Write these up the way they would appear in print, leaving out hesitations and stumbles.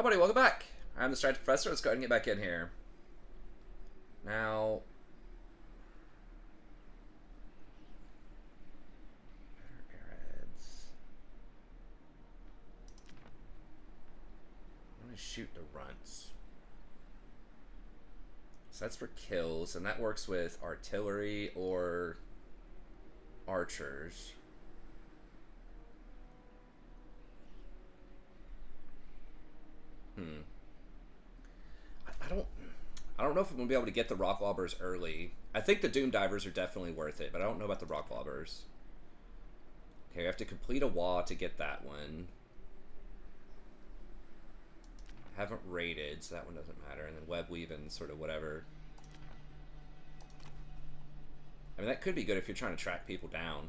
everybody, welcome back. I'm the Striped Professor. Let's go ahead and get back in here. Now, better arrowheads. I'm gonna shoot the runts. So that's for kills, and that works with artillery or archers. I don't know if I'm going to be able to get the rock lobbers early. I think the doom divers are definitely worth it, but I don't know about the rock lobbers. Okay, we have to complete a wall to get that one. Haven't raided, so that one doesn't matter. And then web weave and sort of whatever. I mean, that could be good if you're trying to track people down.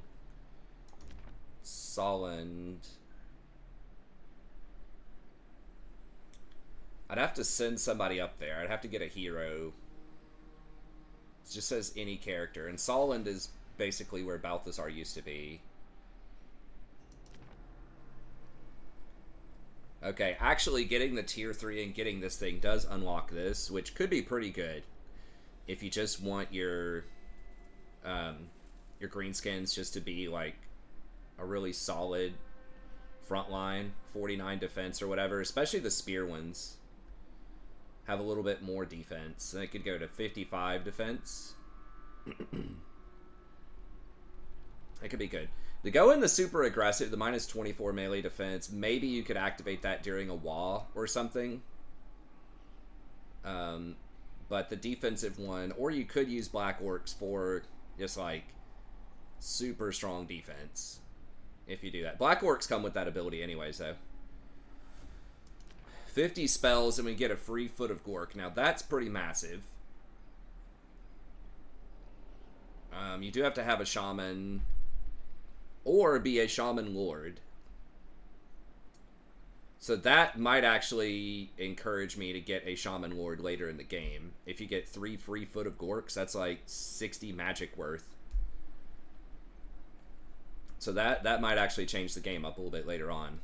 Solend. I'd have to send somebody up there. I'd have to get a hero. It just says any character. And Solend is basically where Balthazar used to be. Okay, actually getting the tier 3 and getting this thing does unlock this, which could be pretty good. If you just want your greenskins just to be like a really solid front line, 49 defense or whatever, especially the spear ones. Have a little bit more defense. Then it could go to 55 defense. That could be good. To go in the super aggressive, the minus 24 melee defense, maybe you could activate that during a wall or something. But the defensive one, or you could use Black Orcs for just like super strong defense. If you do that. Black Orcs come with that ability anyways, though. 50 spells and we get a free Foot of Gork. Now that's pretty massive. You do have to have a shaman or be a shaman lord. So that might actually encourage me to get a shaman lord later in the game. If you get 3 free Foot of Gorks, that's like 60 magic worth. So that might actually change the game up a little bit later on.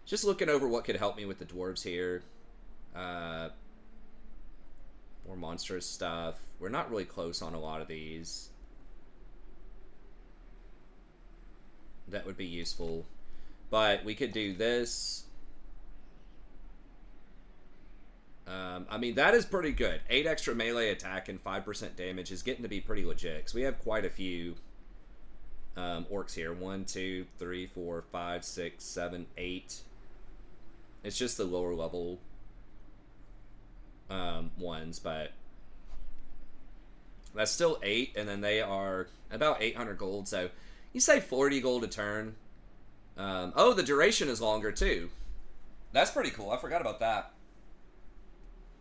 Just looking over what could help me with the dwarves here. More monstrous stuff. We're not really close on a lot of these. That would be useful. But we could do this. I mean, that is pretty good. 8 extra melee attack and 5% damage is getting to be pretty legit. So we have quite a few orcs here. 1, 2, 3, 4, 5, 6, 7, 8. It's just the lower level ones, but that's still 8, and then they are about 800 gold, so you say 40 gold a turn. Oh, the duration is longer, too. That's pretty cool. I forgot about that.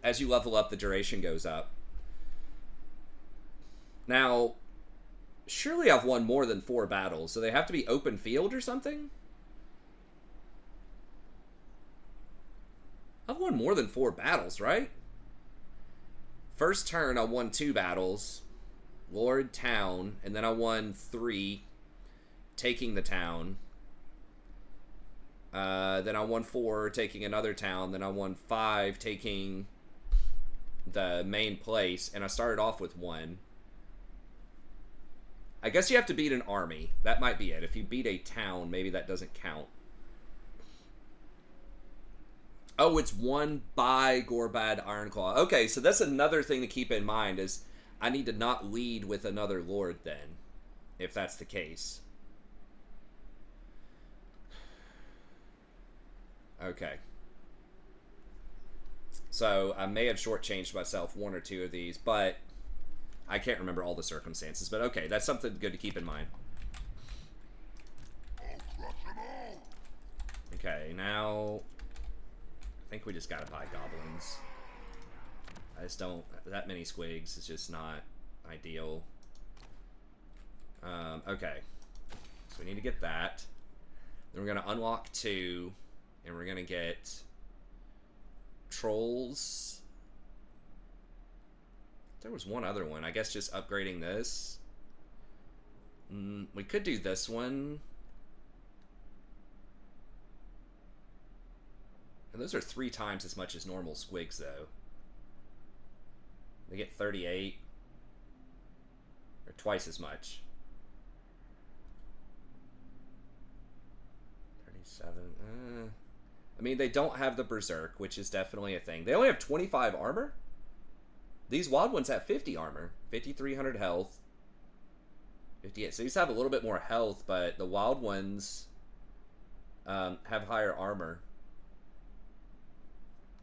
As you level up, the duration goes up. Now, surely I've won more than 4 battles, so they have to be open field or something? I've won more than 4 battles, right? First turn, I won 2 battles. Lord, town, and then I won 3, taking the town. Then I won 4, taking another town. Then I won 5, taking the main place, and I started off with 1. I guess you have to beat an army. That might be it. If you beat a town, maybe that doesn't count. Oh, it's won by Gorbad Ironclaw. Okay, so that's another thing to keep in mind is I need to not lead with another lord then, if that's the case. Okay. So I may have shortchanged myself 1 or 2 of these, but I can't remember all the circumstances. But okay, that's something good to keep in mind. Okay, now I think we just gotta buy goblins. I just don't... That many squigs is just not ideal. Okay. So we need to get that. Then we're gonna unlock 2. And we're gonna get... Trolls. There was one other one. I guess just upgrading this. We could do this one. And those are 3 times as much as normal squigs, though. They get 38. Or twice as much. 37. I mean, they don't have the Berserk, which is definitely a thing. They only have 25 armor? These wild ones have 50 armor. 5,300 health. 58. So these have a little bit more health, but the wild ones have higher armor.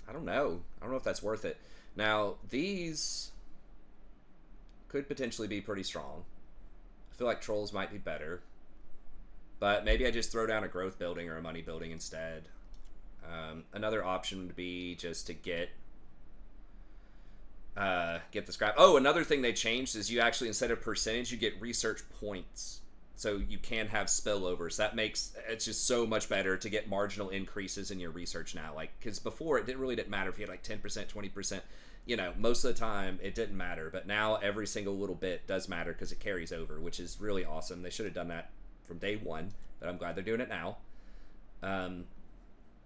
I don't know. I don't know if that's worth it. Now, these could potentially be pretty strong. I feel like trolls might be better. But maybe I just throw down a growth building or a money building instead. Another option would be just to get the scrap. Oh, another thing they changed is you actually, instead of percentage, you get research points. So you can have spillovers. That makes it's just so much better to get marginal increases in your research now. Like, because before it didn't matter if you had like 10%, 20%. You know, most of the time it didn't matter. But now every single little bit does matter because it carries over, which is really awesome. They should have done that from day one, but I'm glad they're doing it now.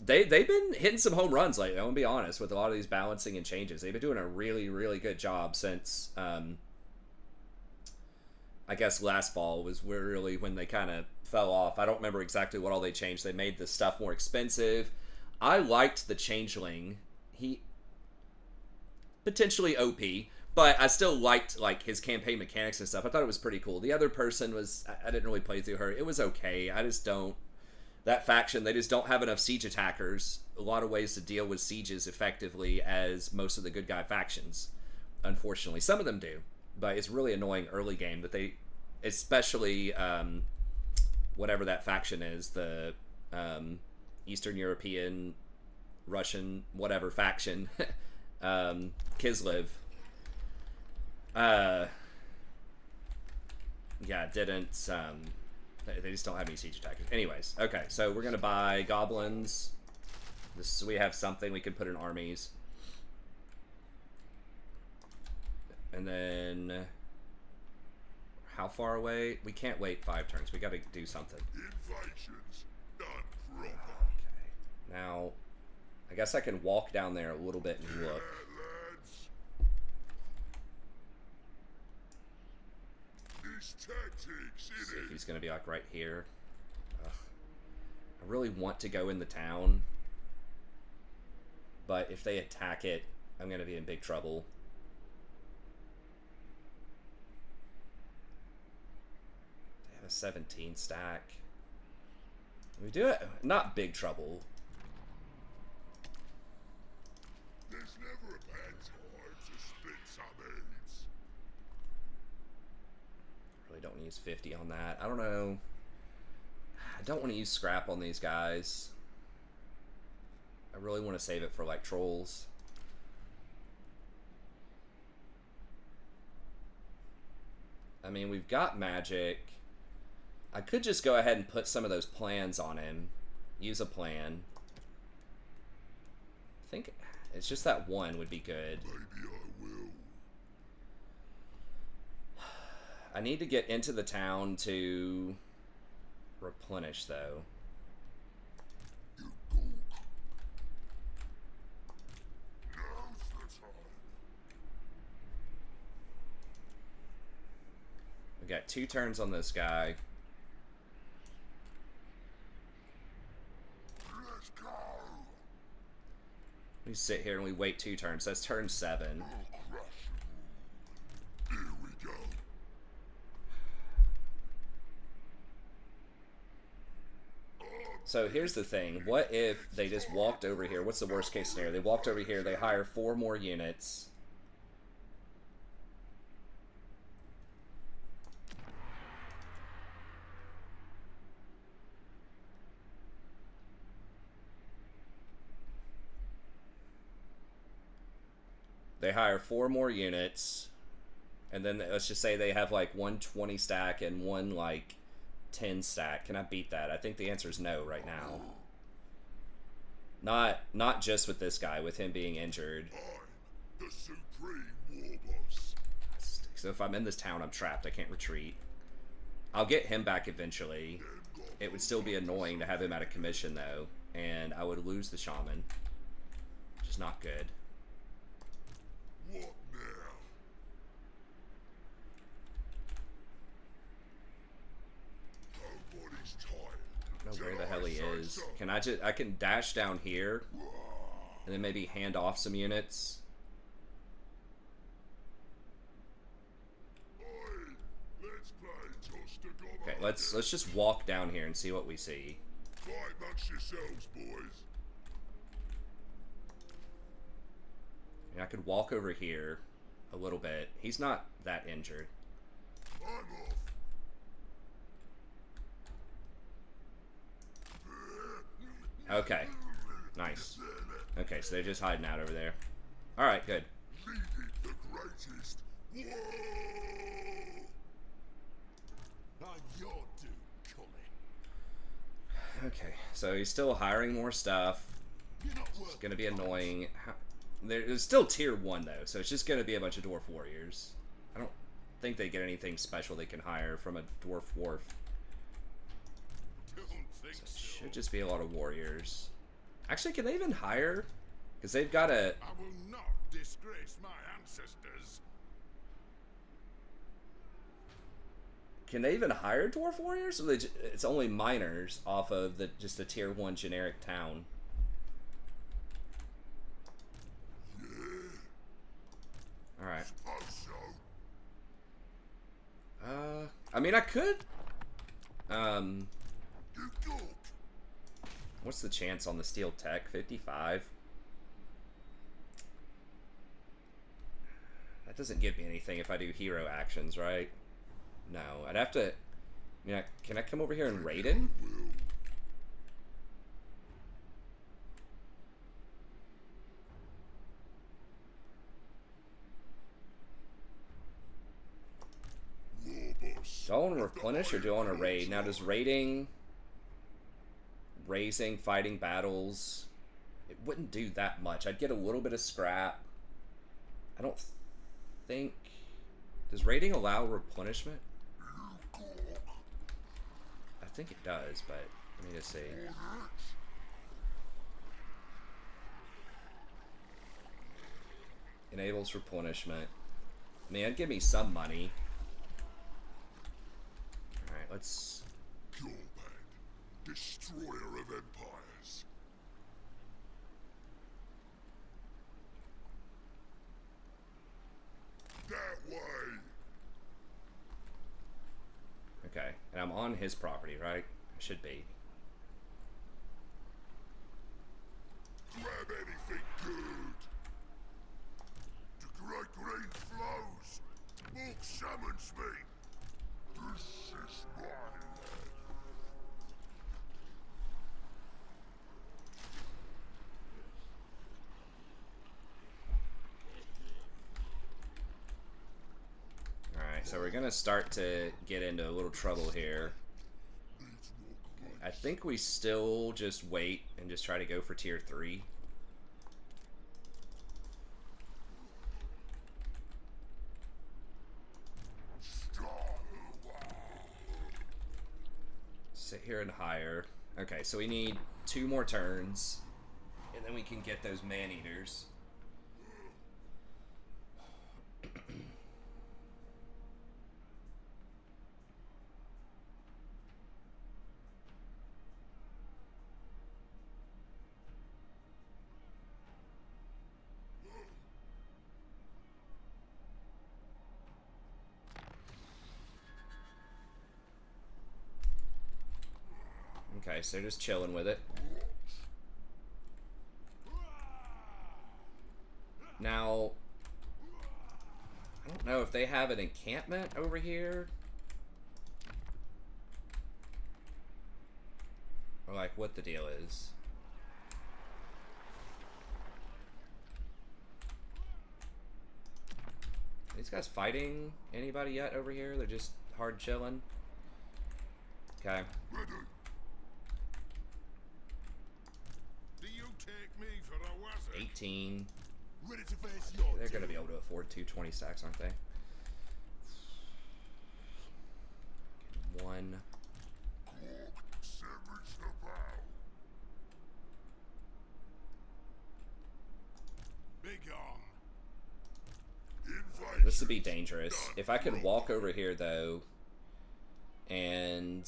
They've been hitting some home runs lately. I'm gonna be honest with a lot of these balancing and changes. They've been doing a really, really good job since I guess last fall was really when they kind of fell off. I don't remember exactly what all they changed. They made the stuff more expensive. I liked the Changeling. He potentially OP, but I still liked like his campaign mechanics and stuff. I thought it was pretty cool. The other person was, I didn't really play through her. It was okay. I just don't, that faction, they just don't have enough siege attackers. A lot of ways to deal with sieges effectively as most of the good guy factions. Unfortunately, some of them do, but it's really annoying early game that they, especially whatever that faction is, the Eastern European, Russian, whatever faction, Kislev. Yeah, didn't, they just don't have any siege attackers. Anyways, okay, so we're gonna buy goblins. So we have something we can put in armies. And then, how far away? We can't wait 5 turns. We gotta do something. Invasions done proper. Okay. Now, I guess I can walk down there a little bit and look. Lads. These tactics, See if he's gonna be like right here. Ugh. I really want to go in the town, but if they attack it, I'm gonna be in big trouble. They have a 17 stack. We do it, not big trouble. There's never a bad time to split some heads. Really don't want to use 50 on that. I don't know. I don't want to use scrap on these guys. I really want to save it for like trolls. I mean, we've got magic. I could just go ahead and put some of those plans on him. Use a plan. I think it's just that one would be good. Maybe I will. I need to get into the town to replenish, though. You go. Now's the time. We got 2 turns on this guy. Let's go. We sit here and we wait 2 turns. That's turn 7. We'll crush you. Here we go. So here's the thing. What if they just walked over here? What's the worst case scenario? They walked over here, they hire 4 more units. They hire 4 more units. And then let's just say they have like 1 20 stack and 1 like 10 stack. Can I beat that? I think the answer is no right now. Not just with this guy, with him being injured. I'm the supreme war boss. So if I'm in this town, I'm trapped. I can't retreat. I'll get him back eventually. It would still be annoying to have him out of commission, though. And I would lose the shaman. is not good. What now? Nobody's tired. I don't know where the hell he is. Can I can dash down here and then maybe hand off some units. Let's play toss to Gorbad. Okay, let's just walk down here and see what we see. Fight amongst yourselves, boys. I could walk over here a little bit. He's not that injured. I'm off. Okay. Nice. Okay, so they're just hiding out over there. Alright, good. Lead it the greatest. Whoa! Now you're due, Collie. Okay, so he's still hiring more stuff. You're not It's gonna be annoying. There's still tier 1 though, so it's just gonna be a bunch of dwarf warriors. I don't think they get anything special they can hire from a dwarf wharf. Don't think So it so. should just be a lot of warriors. Actually, can they even hire? Because they've got a... I will not disgrace my ancestors. Can they even hire dwarf warriors? Or it's only miners off of just the tier 1 generic town. Alright. Suppose so. I mean, I could... You talk. What's the chance on the steel tech? 55? That doesn't give me anything if I do hero actions, right? No, I'd have to... I mean, can I come over here and raid him? Do I want to replenish or do I want to raid? Now, does raiding, raising, fighting battles, it wouldn't do that much. I'd get a little bit of scrap. I don't think... Does raiding allow replenishment? I think it does, but let me just see. Enables replenishment. I mean, it'd give me some money. Alright, let's... Gorbad, destroyer of empires. That way. Okay, and I'm on his property, right? I should be. Grab anything good. The great green flows. Mork summons me. This is my land. Alright, so we're gonna start to get into a little trouble here. Okay, I think we still just wait and just try to go for tier 3. Sit here and hire. Okay, so we need 2 more turns, and then we can get those man-eaters. Okay, so they're just chilling with it. Now, I don't know if they have an encampment over here. Or like what the deal is. Are these guys fighting anybody yet over here? They're just hard chilling. Okay. Ready. Do you take me for a wizard? 18. Ready to face your They're going to be doom. able to afford 220 stacks, aren't they? 1. Summons the bow. This would be dangerous. If I could walk over here, though, and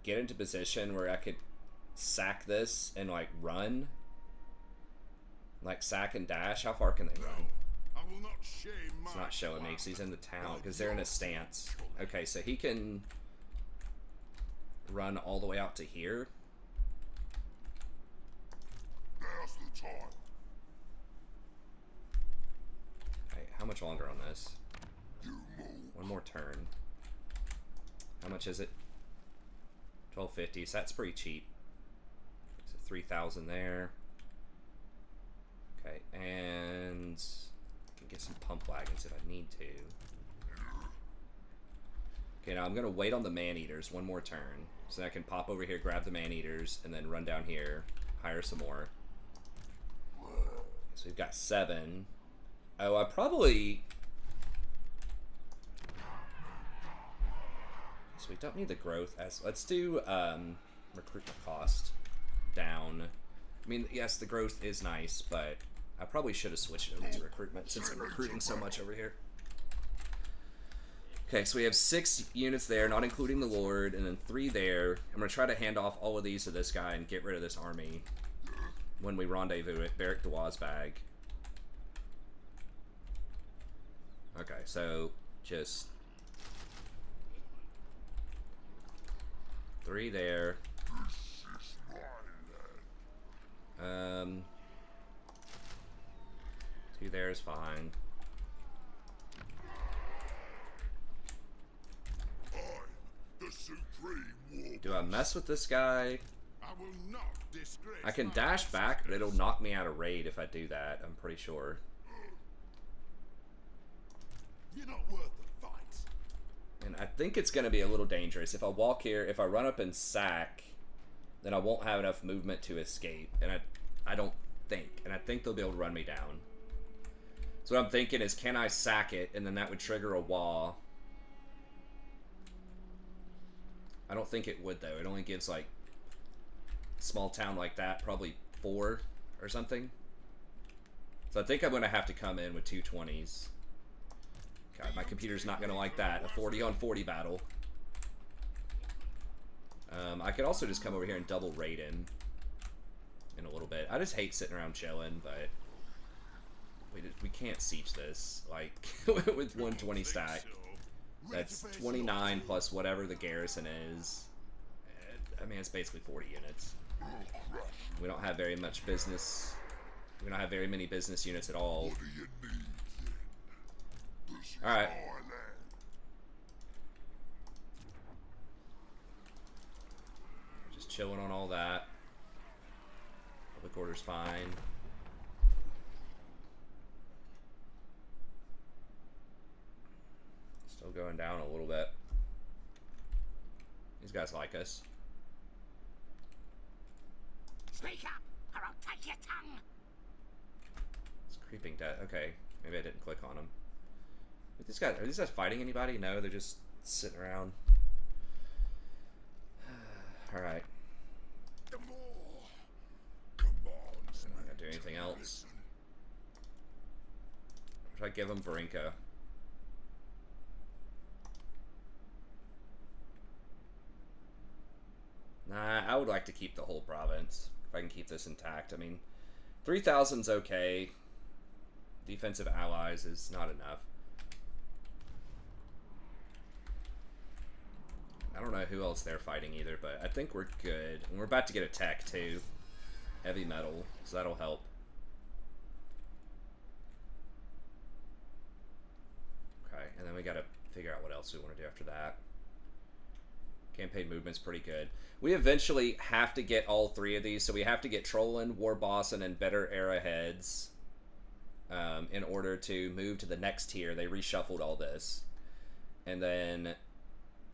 get into position where I could sack this and, like, run. Like, sack and dash. How far can they run? It's not showing me because he's in the town, because they're in a stance. Okay, so he can run all the way out to here. Now's the time. Okay, how much longer on this? You move. One more turn. How much is it? 1250, so that's pretty cheap. So 3,000 there. Okay, and I can get some pump wagons if I need to. Okay, now I'm gonna wait on the man-eaters one more turn, so that I can pop over here, grab the man-eaters, and then run down here, hire some more. So we've got 7. Oh, I probably... So we don't need the growth as... Let's do recruitment cost down. I mean, yes, the growth is nice, but I probably should have switched it over to recruitment since I'm recruiting so much over here. Okay, so we have 6 units there, not including the Lord, and then 3 there. I'm going to try to hand off all of these to this guy and get rid of this army when we rendezvous at Barrack de Wazbag. Okay, so just 3 there. 2 there is fine. Do I mess with this guy? I can dash back, but it'll knock me out of raid if I do that, I'm pretty sure. You're not worth the fight. And I think it's going to be a little dangerous. If I walk here, if I run up and sack, then I won't have enough movement to escape. And I don't think. And I think they'll be able to run me down. So what I'm thinking is, can I sack it? And then that would trigger a wall. I don't think it would, though. It only gives, like, small town like that, probably 4 or something. So I think I'm going to have to come in with 2 20s. God, my computer's not going to like that. A 40 on 40 battle. I could also just come over here and double raid him in a little bit. I just hate sitting around chilling, but we can't siege this, like, with 120 stack. That's 29 plus whatever the garrison is. I mean, it's basically 40 units. We don't have very much business. We don't have very many business units at all. What do you need, then? This is Alright. my land. Just chilling on all that. Public order's fine. Still going down a little bit. These guys like us. Speak up, or I'll take your tongue. It's creeping death. Okay, maybe I didn't click on them. But these guys, are these guys fighting anybody? No, they're just sitting around. Alright. The more commands. I'm not gonna do anything else. Should I give them Varinka? Nah, I would like to keep the whole province. If I can keep this intact. I mean, 3,000's okay. Defensive allies is not enough. I don't know who else they're fighting either, but I think we're good. And we're about to get a tech too. Heavy metal, so that'll help. Okay, and then we gotta figure out what else we want to do after that. Campaign movement's pretty good. We eventually have to get all 3 of these, so we have to get Trollin, Warbossin, and Better Arrowheads in order to move to the next tier. They reshuffled all this. And then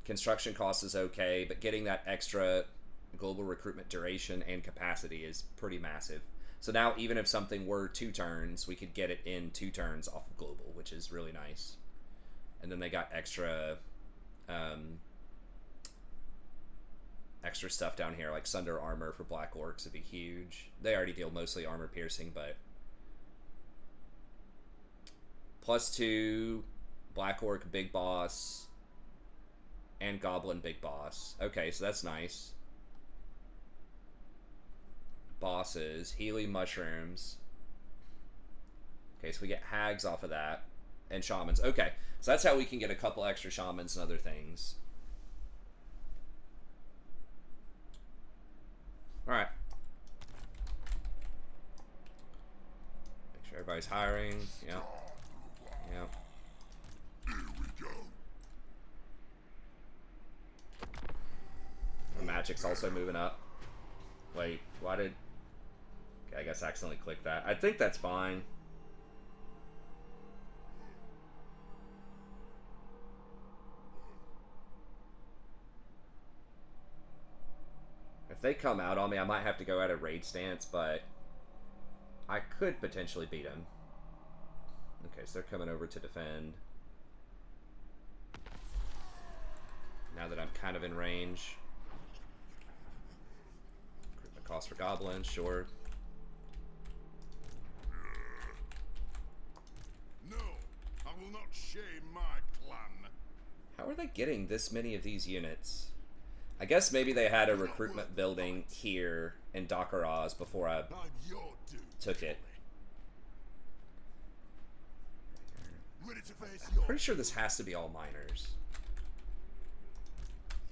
construction cost is okay, but getting that extra global recruitment duration and capacity is pretty massive. So now even if something were 2 turns, we could get it in 2 turns off of global, which is really nice. And then they got extra... extra stuff down here, like Sunder armor for Black Orcs would be huge. They already deal mostly armor piercing, but +2 Black Orc big boss and Goblin big boss. Okay, so that's nice. Bosses, Healy mushrooms. Okay, so we get hags off of that. And shamans. Okay, so that's how we can get a couple extra shamans and other things. Alright. Make sure everybody's hiring. Yep. Yep. Here we go. The magic's also moving up. Wait, why did... Okay, I guess I accidentally clicked that. I think that's fine. If they come out on me, I might have to go at a raid stance, but I could potentially beat them. Okay, so they're coming over to defend. Now that I'm kind of in range. Recruitment cost for goblins, sure. No, I will not shame my clan. How are they getting this many of these units? I guess maybe they had a recruitment building here in Dakaraz before I I'm your dude. took it. Ready to face your... Pretty sure this has to be all miners.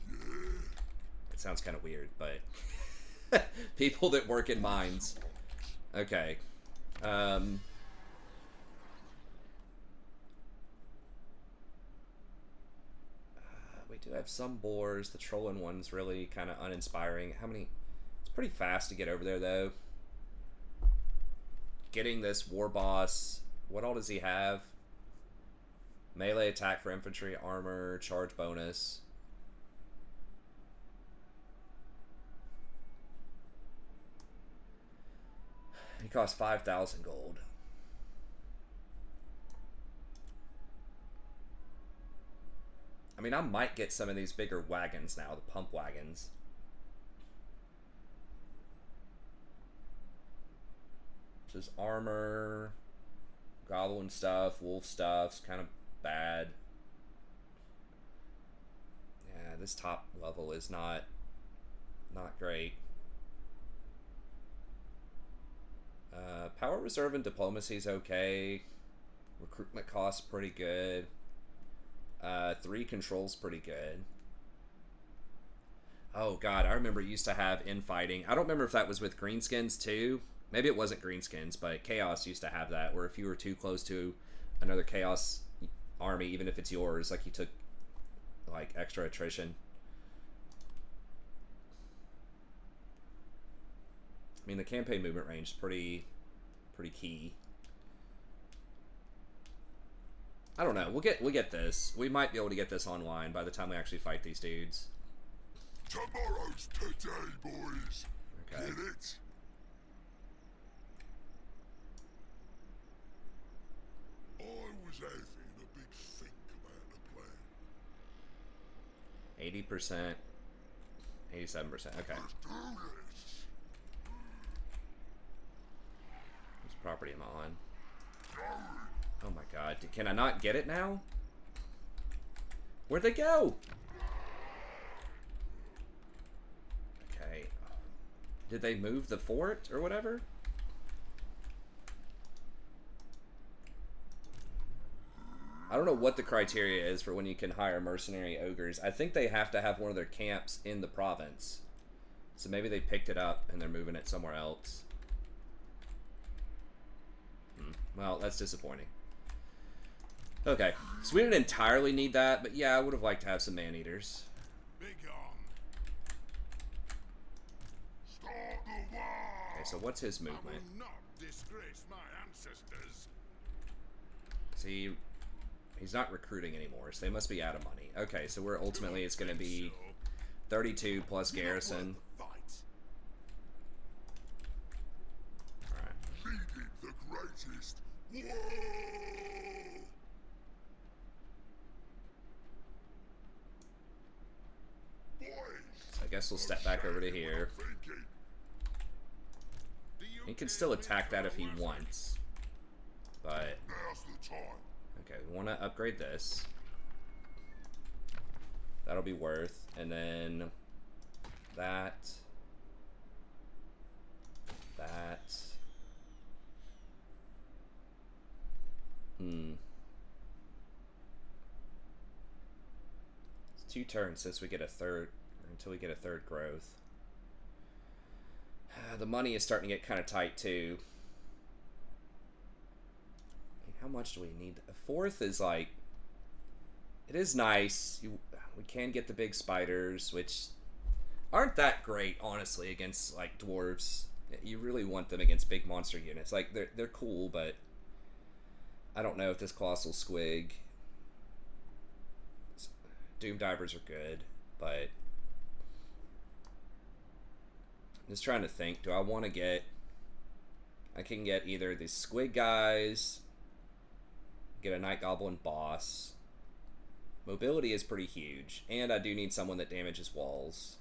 Yeah. It sounds kind of weird, but people that work in mines. Okay. We do have some boars. The trolling one's really kind of uninspiring. How many? It's pretty fast to get over there, though. Getting this war boss. What all does he have? Melee attack for infantry, armor, charge bonus. He costs 5,000 gold. I mean, I might get some of these bigger wagons now, the pump wagons. This is armor, goblin stuff, wolf stuff's kind of bad. Yeah, this top level is not great. Power reserve and diplomacy is okay. Recruitment costs pretty good. 3 controls pretty good. Oh god, I remember it used to have infighting. I don't remember if that was with Greenskins too. Maybe it wasn't Greenskins, but Chaos used to have that, where if you were too close to another Chaos army, even if it's yours, like you took like extra attrition. I mean, the campaign movement range is pretty key. I don't know. We'll get this. We might be able to get this online by the time we actually fight these dudes. Tomorrow's today, boys. Okay. Get it? I was having a big think about the plan. 80%, 87%. Okay. Let's do this. Whose property am I on? Oh my god. Can I not get it now? Where'd they go? Okay. Did they move the fort or whatever? I don't know what the criteria is for when you can hire mercenary ogres. I think they have to have one of their camps in the province. So maybe they picked it up and they're moving it somewhere else. Well, that's disappointing. Okay, so we didn't entirely need that, but yeah, I would have liked to have some man-eaters. Big on. Start the war. Okay, so what's his I movement? will not disgrace my ancestors. See, he's not recruiting anymore, so they must be out of money. Okay, so we're ultimately, it's going to be 32 plus garrison. Alright. Leading the greatest war. Boys, So I guess we'll step back over to here. Thinking. He can still attack that if he wants. But, Now's the time. okay, we want to upgrade this. That'll be worth. And then that. That. It's 2 turns since we get a third, or until we get a third growth. The money is starting to get kind of tight too. How much do we need? A fourth is like, it is nice. We can get the big spiders, which aren't that great, honestly, against like dwarves. You really want them against big monster units. Like they're cool, but I don't know if this colossal squig. Doom divers are good, but I'm just trying to think. Do I want to get? I can get either these squig guys, get a night goblin boss. Mobility is pretty huge, and I do need someone that damages walls.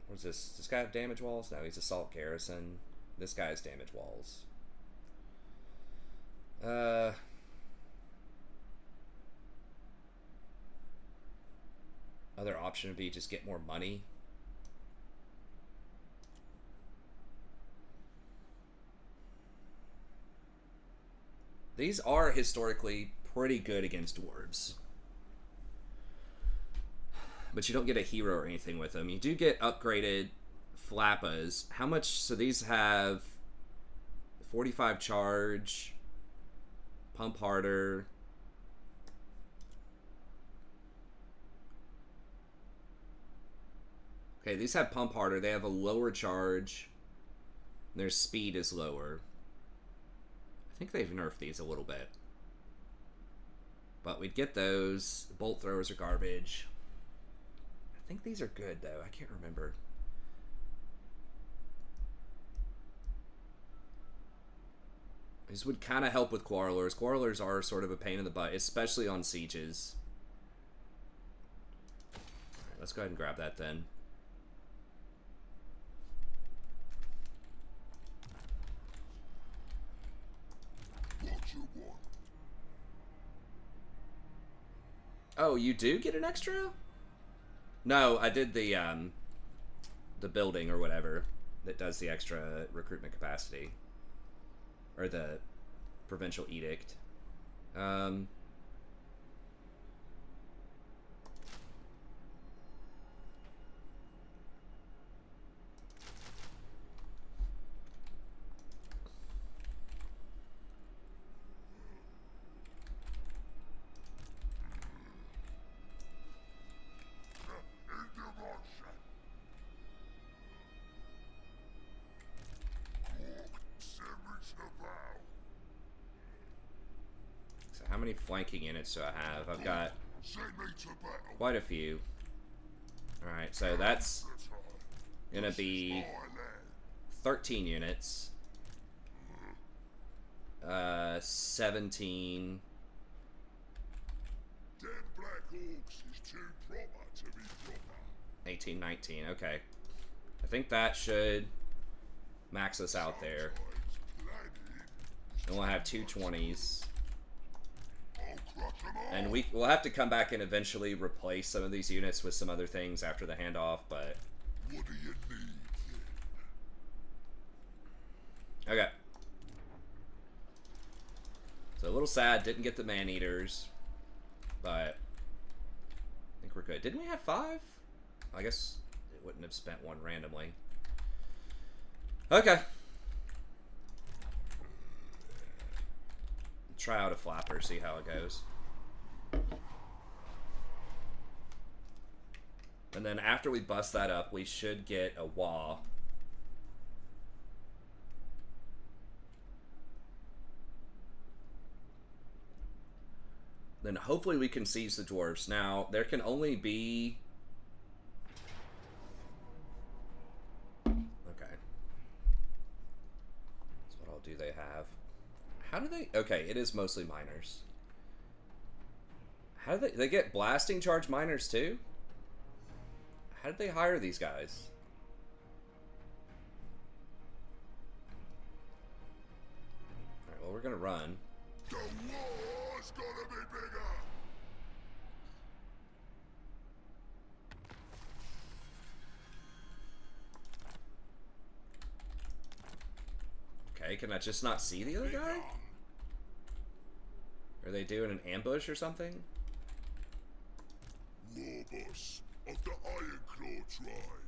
What's this? Does this guy have damage walls? No, he's assault garrison. This guy has damage walls. Other option would be just get more money. These are historically pretty good against dwarves. But you don't get a hero or anything with them. You do get upgraded flappas. How much? So these have 45 charge, pump harder. Okay, these have pump harder. They have a lower charge. Their speed is lower. I think they've nerfed these a little bit. But we'd get those. Bolt throwers are garbage. I think these are good, though. I can't remember. These would kind of help with quarrelers. Quarrelers are sort of a pain in the butt, especially on sieges. Alright, let's go ahead and grab that then. What you want? Oh, you do get an extra? No, I did the building or whatever that does the extra recruitment capacity. Or the provincial edict. So how many flanking units do I have? I've got quite a few. Alright, so that's gonna be 13 units. 17. Them black orcs is too proper to be proper. 18, 19. Okay. I think that should max us out there. And we'll have 2 20s. And we'll have to come back and eventually replace some of these units with some other things after the handoff, but... What do you need then? Okay. So a little sad, didn't get the man-eaters, but I think we're good. Didn't we have 5? I guess it wouldn't have spent 1 randomly. Okay. Try out a flapper, see how it goes. And then after we bust that up, we should get a wah. Then hopefully we can seize the dwarves. Now, there can only be... Okay. So what all do they have? How do they... Okay, it is mostly miners. How do they get blasting charge miners too? How did they hire these guys? Alright, well, we're gonna run. The war's gonna be bigger. Okay, can I just not see the other guy? Are they doing an ambush or something? War boss of the Ironclaw tribe.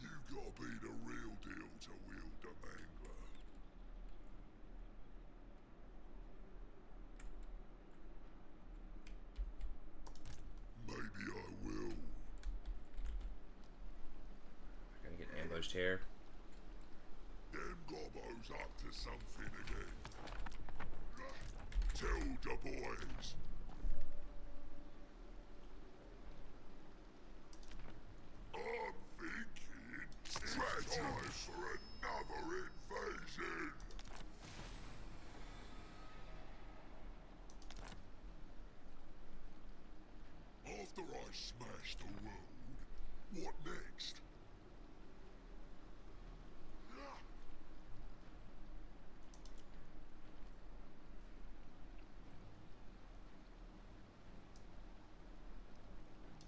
You gotta be the real deal to wield the mangler. Maybe I will. I'm gonna get ambushed here. Them gobos up to something again. Tell the boys. I'm thinking it's time for another invasion. After I smash the world, what next?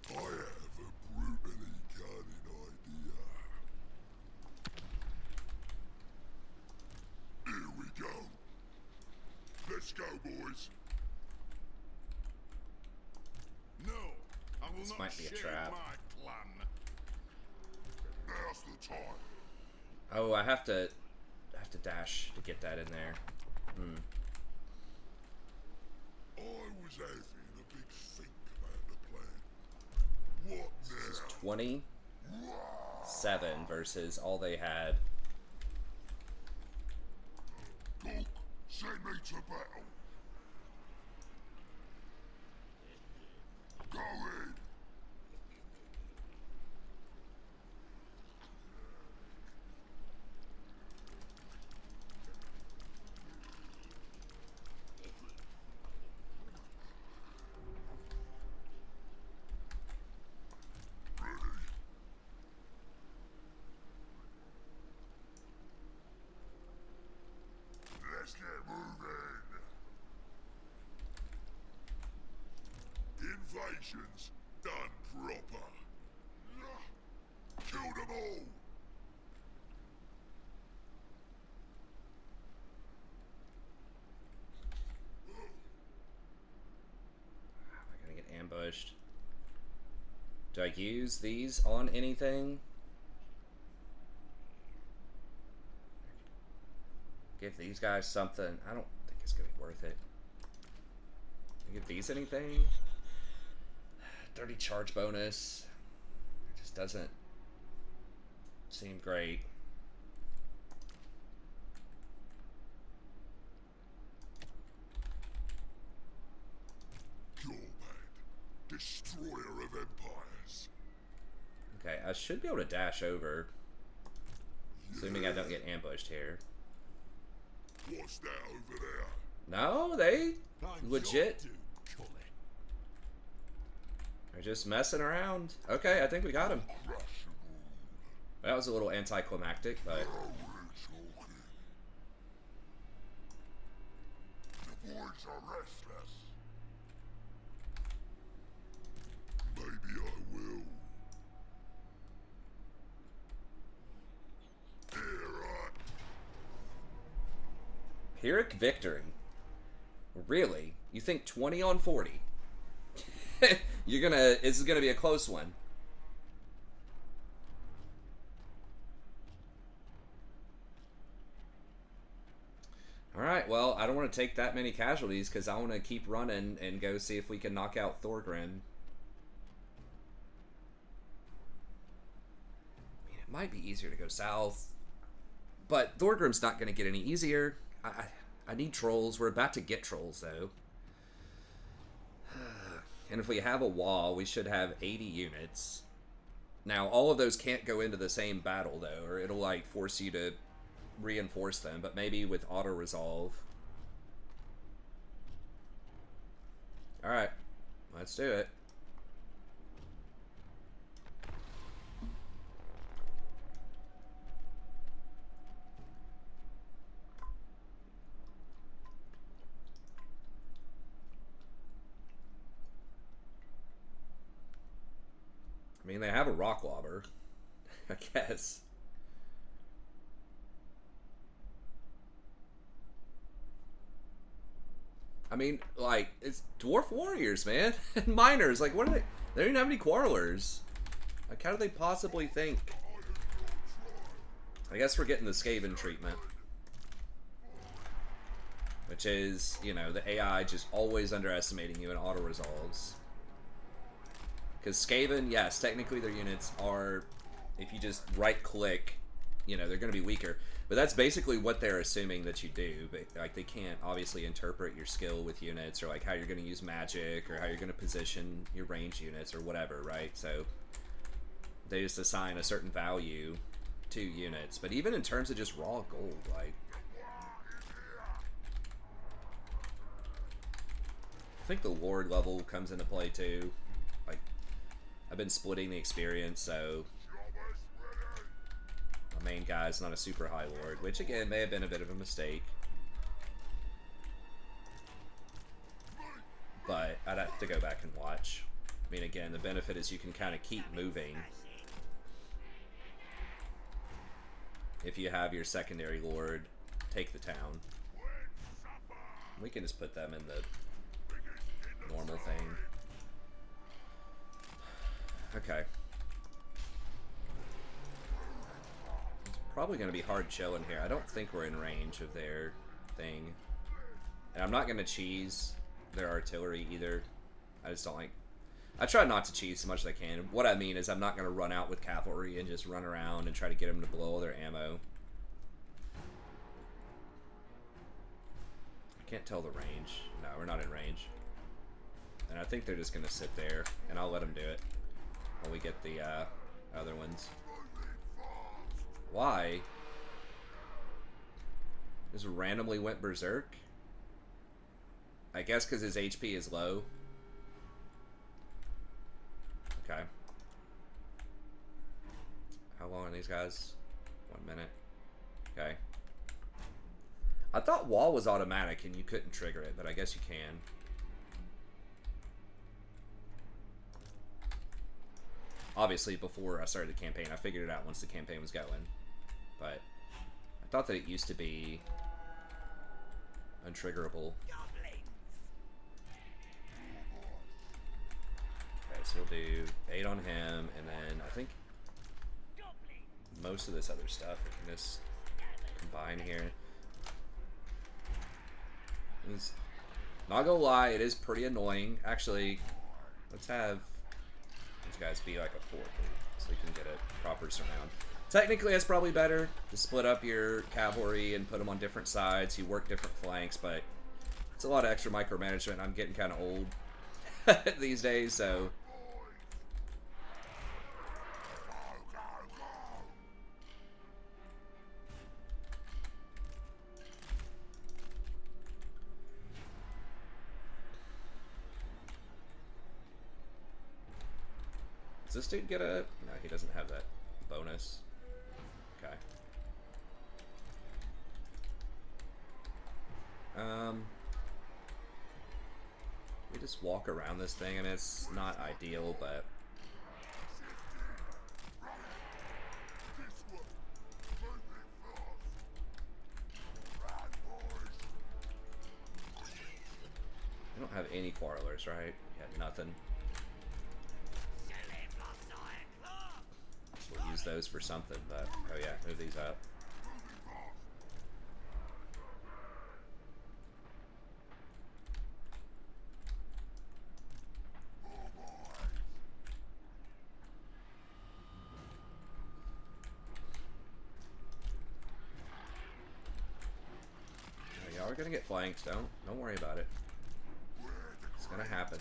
I have a brutally cunning idea. Here we go. Let's go, boys. No, I will This not might be a share trap. my plan. Now's the time. Oh, I have to dash to get that in there. I was having a big think about the plan. What This is now? 27 versus all they had. Cook, send me to battle. Go in. Ready. Let's get moving. Invasion's done proper. Kill them all. Am I gonna get ambushed? Do I use these on anything? Give these guys something. I don't think it's gonna be worth it. Give these anything? 30 charge bonus. It just doesn't seem great. Gorbad, destroyer of empires. Okay, I should be able to dash over. Assuming I don't get ambushed here. What's that over there? No, they I'm legit your dude, Cully. are just messing around. Okay, I think we got him. Crush 'em all. That was a little anticlimactic, but Now we're talking. The boys are restless. Maybe I will. Here Pyrrhic victory. Really? You think 20 on 40? This is gonna be a close one. Alright, well, I don't want to take that many casualties because I want to keep running and go see if we can knock out Thorgrim. I mean, it might be easier to go south, but Thorgrim's not going to get any easier. I need trolls. We're about to get trolls, though. And if we have a wall, we should have 80 units. Now, all of those can't go into the same battle, though, or it'll, like, force you to reinforce them, but maybe with auto resolve. All right, let's do it. I mean, they have a rock lobber, I guess. I mean, like, it's dwarf warriors, man. And miners, like, what are they? They don't even have any quarrelers. Like, how do they possibly think? I guess we're getting the Skaven treatment. Which is, you know, the AI just always underestimating you in auto resolves. Because Skaven, yes, technically their units are, if you just right-click, you know, they're going to be weaker. But that's basically what they're assuming that you do. But, like, they can't obviously interpret your skill with units, or, like, how you're going to use magic, or how you're going to position your range units, or whatever, right? So, they just assign a certain value to units. But even in terms of just raw gold, like... I think the Lord level comes into play, too. Like, I've been splitting the experience, so... my main guy's not a super high Lord, which, again, may have been a bit of a mistake. But I'd have to go back and watch. I mean, again, the benefit is you can kind of keep moving if you have your secondary Lord take the town. We can just put them in the normal thing. Okay. It's probably going to be hard chilling here. I don't think we're in range of their thing. And I'm not going to cheese their artillery either. I just don't like... I try not to cheese as much as I can. What I mean is I'm not going to run out with cavalry and just run around and try to get them to blow all their ammo. I can't tell the range. No, we're not in range. And I think they're just going to sit there, and I'll let them do it when we get the other ones. Why? Just randomly went berserk? I guess because his HP is low. Okay. How long are these guys? 1 minute. Okay. I thought wall was automatic and you couldn't trigger it, but I guess you can. Obviously, before I started the campaign, I figured it out once the campaign was going. But I thought that it used to be untriggerable. Okay, so we'll do 8 on him, and then I think most of this other stuff we can just combine here. It's, not gonna lie, it is pretty annoying. Actually, let's have these guys be like a 4, so we can get a proper surround. Technically, it's probably better to split up your cavalry and put them on different sides. You work different flanks, but it's a lot of extra micromanagement. I'm getting kind of old these days, so... Does this dude get a... No, he doesn't have that bonus. Okay. We just walk around this thing. I mean, it's not ideal, but... I don't have any quarrelers, right? Yeah, nothing. We'll use those for something, but... Oh yeah, move these up. Oh, y'all are gonna get flanked. Don't worry about it. It's gonna happen.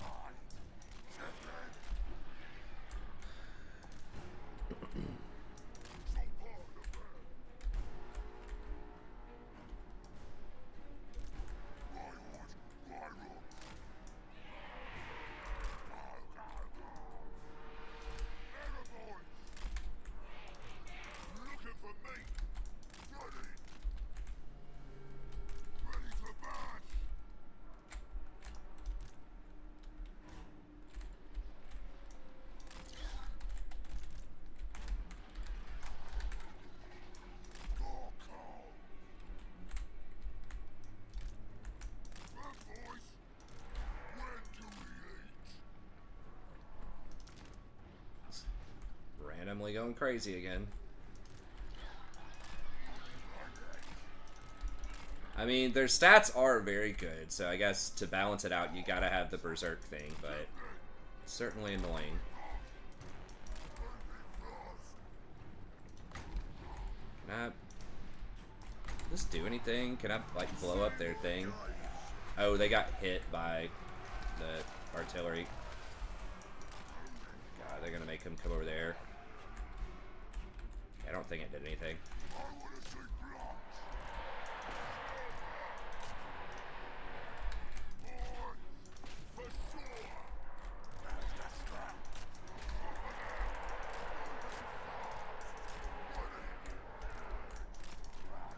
family going crazy again. I mean, their stats are very good, so I guess to balance it out, you gotta have the Berserk thing, but it's certainly annoying. Can I just do anything? Can I, like, blow up their thing? Oh, they got hit by the artillery. God, they're gonna make him come over there. I don't think it did anything.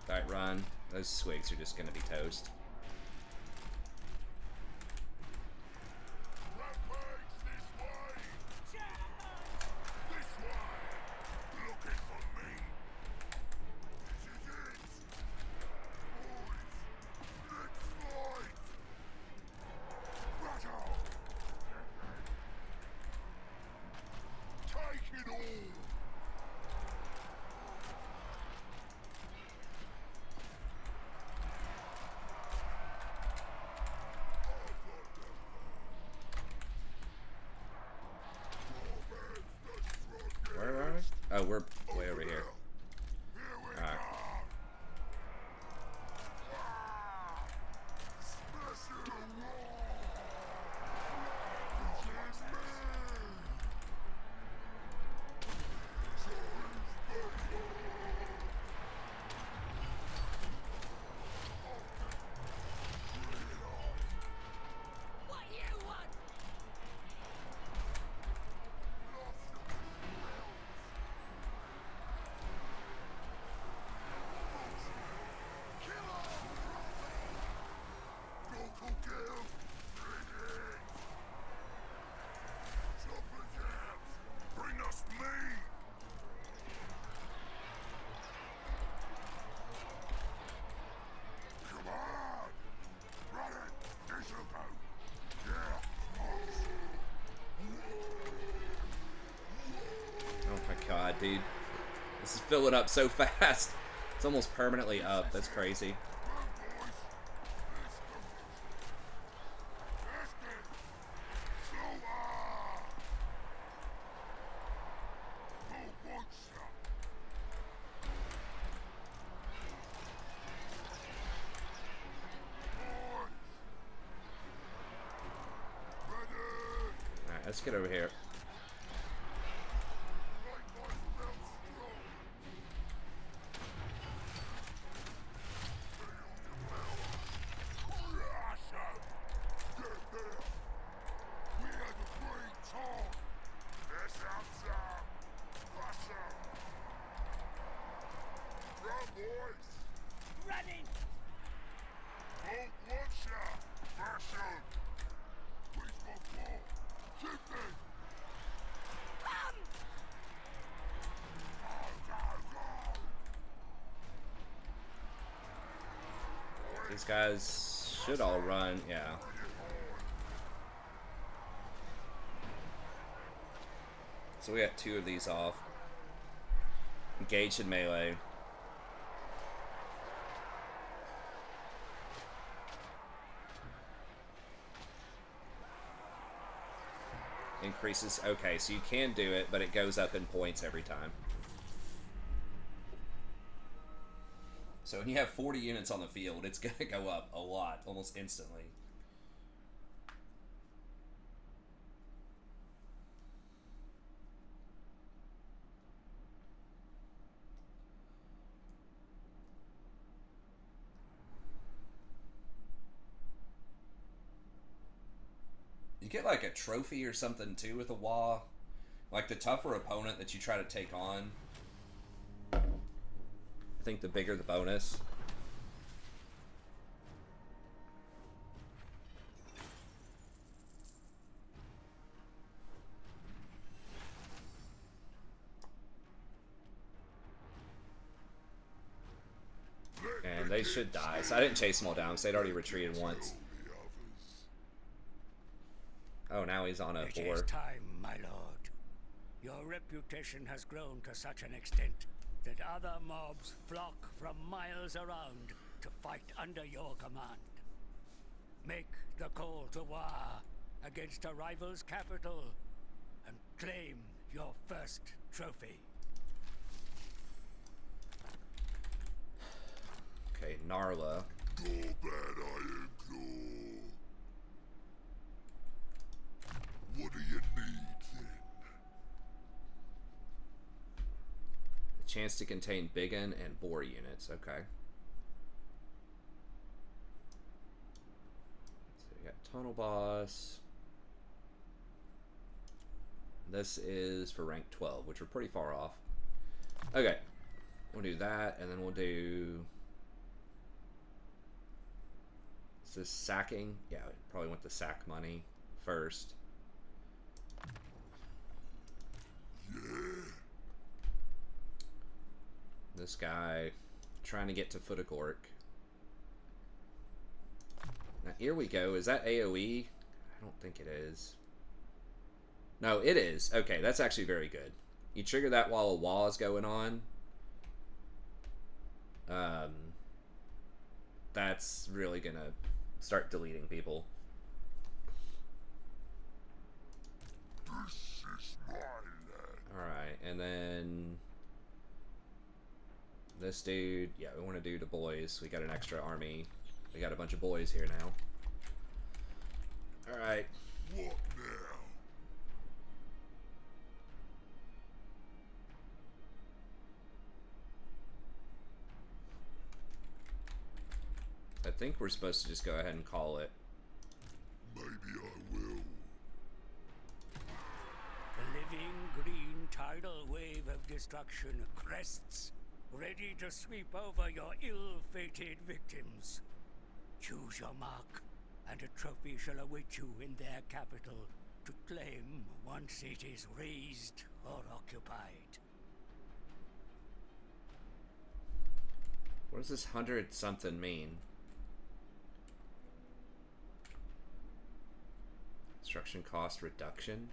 Alright, run. Those swigs are just gonna be toast. Where are we? Oh, we're way over here. Alright. What you want? Bring us meat! Come on! Run it! This'll go! Yeah! Oh my god, dude. This is filling up so fast. It's almost permanently up. That's crazy. Alright, let's get over here. Running! These guys should all run, yeah. So we got 2 of these off. Engaged in melee. Increases, okay, so you can do it, but it goes up in points every time. So when you have 40 units on the field, it's gonna go up a lot, almost instantly. You get like a trophy or something too with a WA. Like the tougher opponent that you try to take on, I think the bigger the bonus. And they should die. So I didn't chase them all down because they'd already retreated once. Oh, now he's on a 4. It is time, my lord. Your reputation has grown to such an extent that other mobs flock from miles around to fight under your command. Make the call to war against a rival's capital and claim your first trophy. Okay, Narla. Gorbad, I implore. What do you need, then? A chance to contain Biggin and Boar units. Okay. So we got Tunnel Boss. This is for rank 12, which we're pretty far off. Okay. We'll do that, and then we'll do... Is this sacking? Yeah, we probably want the sack money first. Yeah. This guy trying to get to Footagork. Now here we go. Is that AoE? I don't think it is. No, it is. Okay, that's actually very good. You trigger that while a wall is going on. That's really gonna start deleting people. This is my land. Alright, and then this dude, yeah, we want to do the boys. We got an extra army. We got a bunch of boys here now. Alright. What now? I think we're supposed to just go ahead and call it. Maybe I will. The living green tidal wave of destruction crests, ready to sweep over your ill-fated victims. Choose your mark, and a trophy shall await you in their capital to claim once it is razed or occupied. What does this 100-something mean? Construction cost reduction?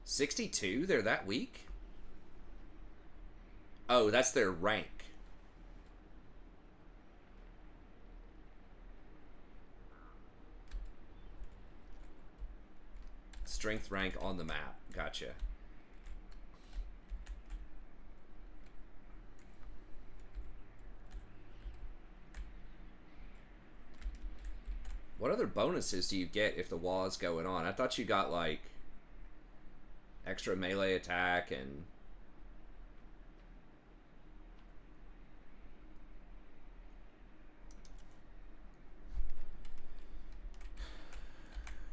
$62? They're that weak? Oh, that's their rank. Strength rank on the map. Gotcha. What other bonuses do you get if the wall is going on? I thought you got, like, extra melee attack and...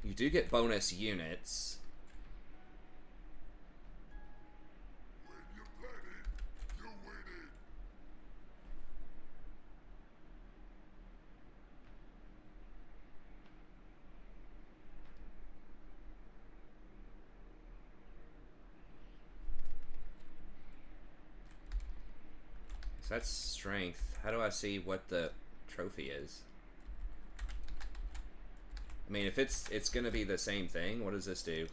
You do get bonus units. When you plan it, you win it. So that's strength. How do I see what the trophy is? I mean, if it's gonna be the same thing, what does this do?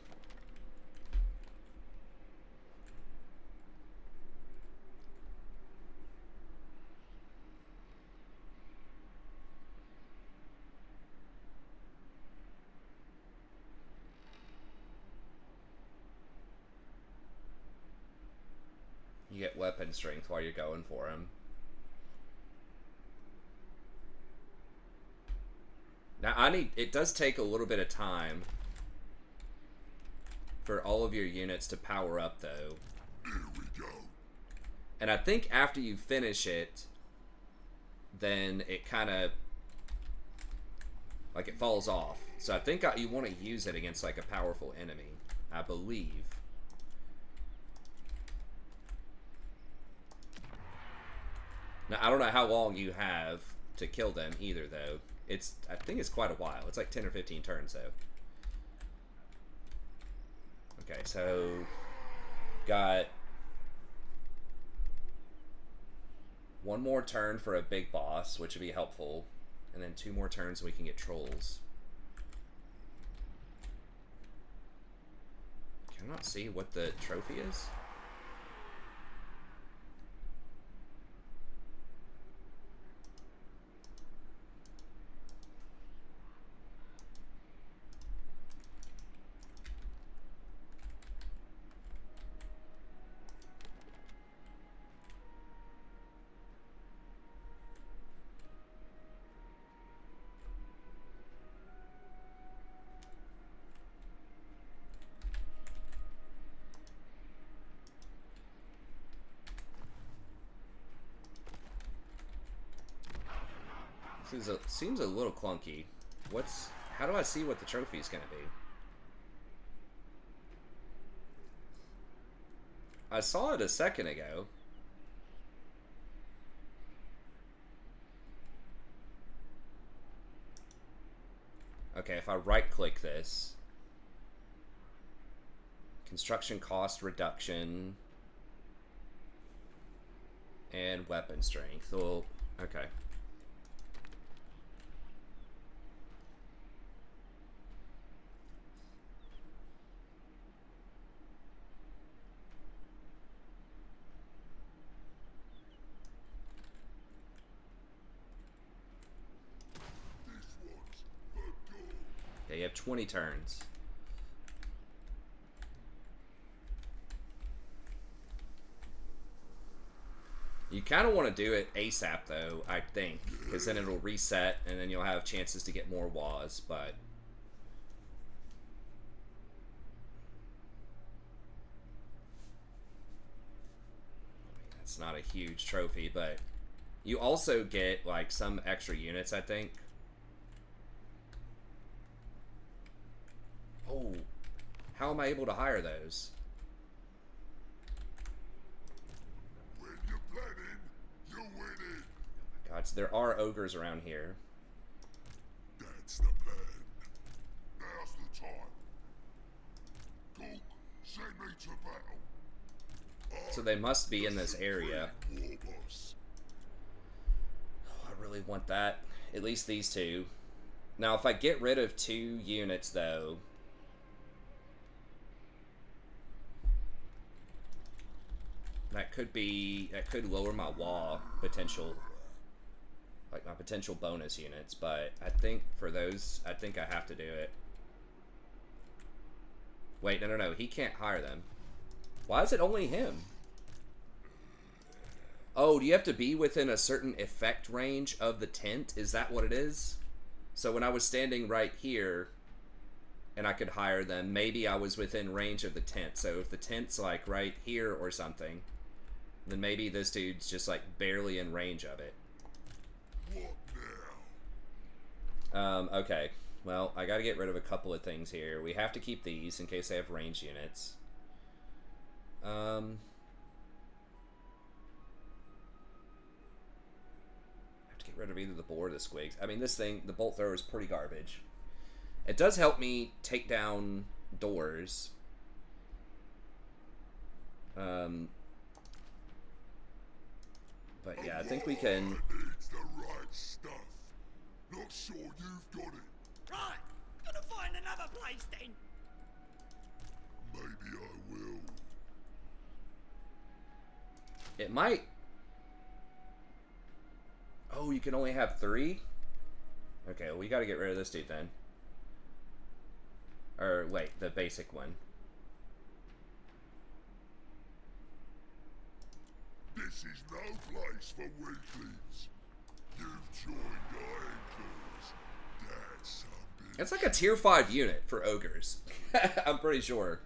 You get weapon strength while you're going for him. Now, it does take a little bit of time for all of your units to power up, though. Here we go. And I think after you finish it, then it kind of, like, it falls off. So I think you want to use it against, like, a powerful enemy, I believe. Now, I don't know how long you have to kill them either, though. I think it's quite a while. It's like 10 or 15 turns, though. Okay, so... Got... one more turn for a big boss, which would be helpful. and then 2 more turns we can get trolls. Can I not see what the trophy is? Seems a little clunky. How do I see what the trophy is gonna be? I saw it a second ago. Okay, if I right click this, construction cost reduction and weapon strength. Well, okay. Yeah, you have 20 turns. You kind of want to do it ASAP, though, I think, because then it'll reset, and then you'll have chances to get more WAs, but... It's not a huge trophy, but you also get, like, some extra units, I think. Oh, how am I able to hire those? When you're planning, you're winning. Oh my god, so there are ogres around here. That's the plan. Now's the time. Gork, send me to battle. So they must be in this area. Warboss. Oh, I really want that. At least these 2. Now, if I get rid of 2 units, though... That could lower my WA potential, like my potential bonus units, but I think for those, I think I have to do it. Wait, no, he can't hire them. Why is it only him? Oh, do you have to be within a certain effect range of the tent? Is that what it is? So when I was standing right here, and I could hire them, maybe I was within range of the tent. So if the tent's like right here or something, then maybe this dude's just like barely in range of it. What now? Okay. Well, I gotta get rid of a couple of things here. We have to keep these in case they have range units. Have to get rid of either the boar or the squigs. I mean, this thing, the bolt thrower, is pretty garbage. It does help me take down doors. But yeah, I think we can... Needs the right stuff. Not sure you've got it. Right, gotta find another place then. Maybe I will. It might... Oh, you can only have 3? Okay, well, we gotta get rid of this dude then. Or, wait, the basic one. This is no place for weaklings. You've joined Ironclaws. That's some bitch. It's like a tier 5 unit for ogres. I'm pretty sure.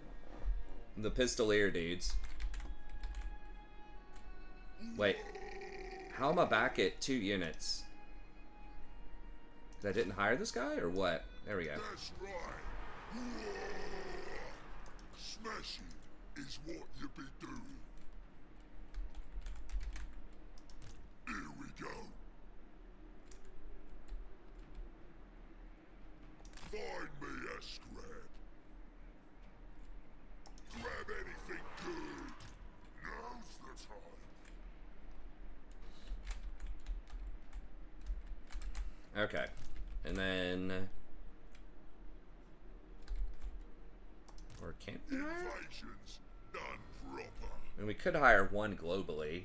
The pistolier dudes. Wait. How am I back at 2 units? 'Cause I didn't hire this guy, or what? There we go. That's right. Smashing is what you be doing. Here we go. Find me a scrap. Grab anything good. Now's the time. Okay. And then... Or can't we hire? Invasions done proper. And we could hire one globally.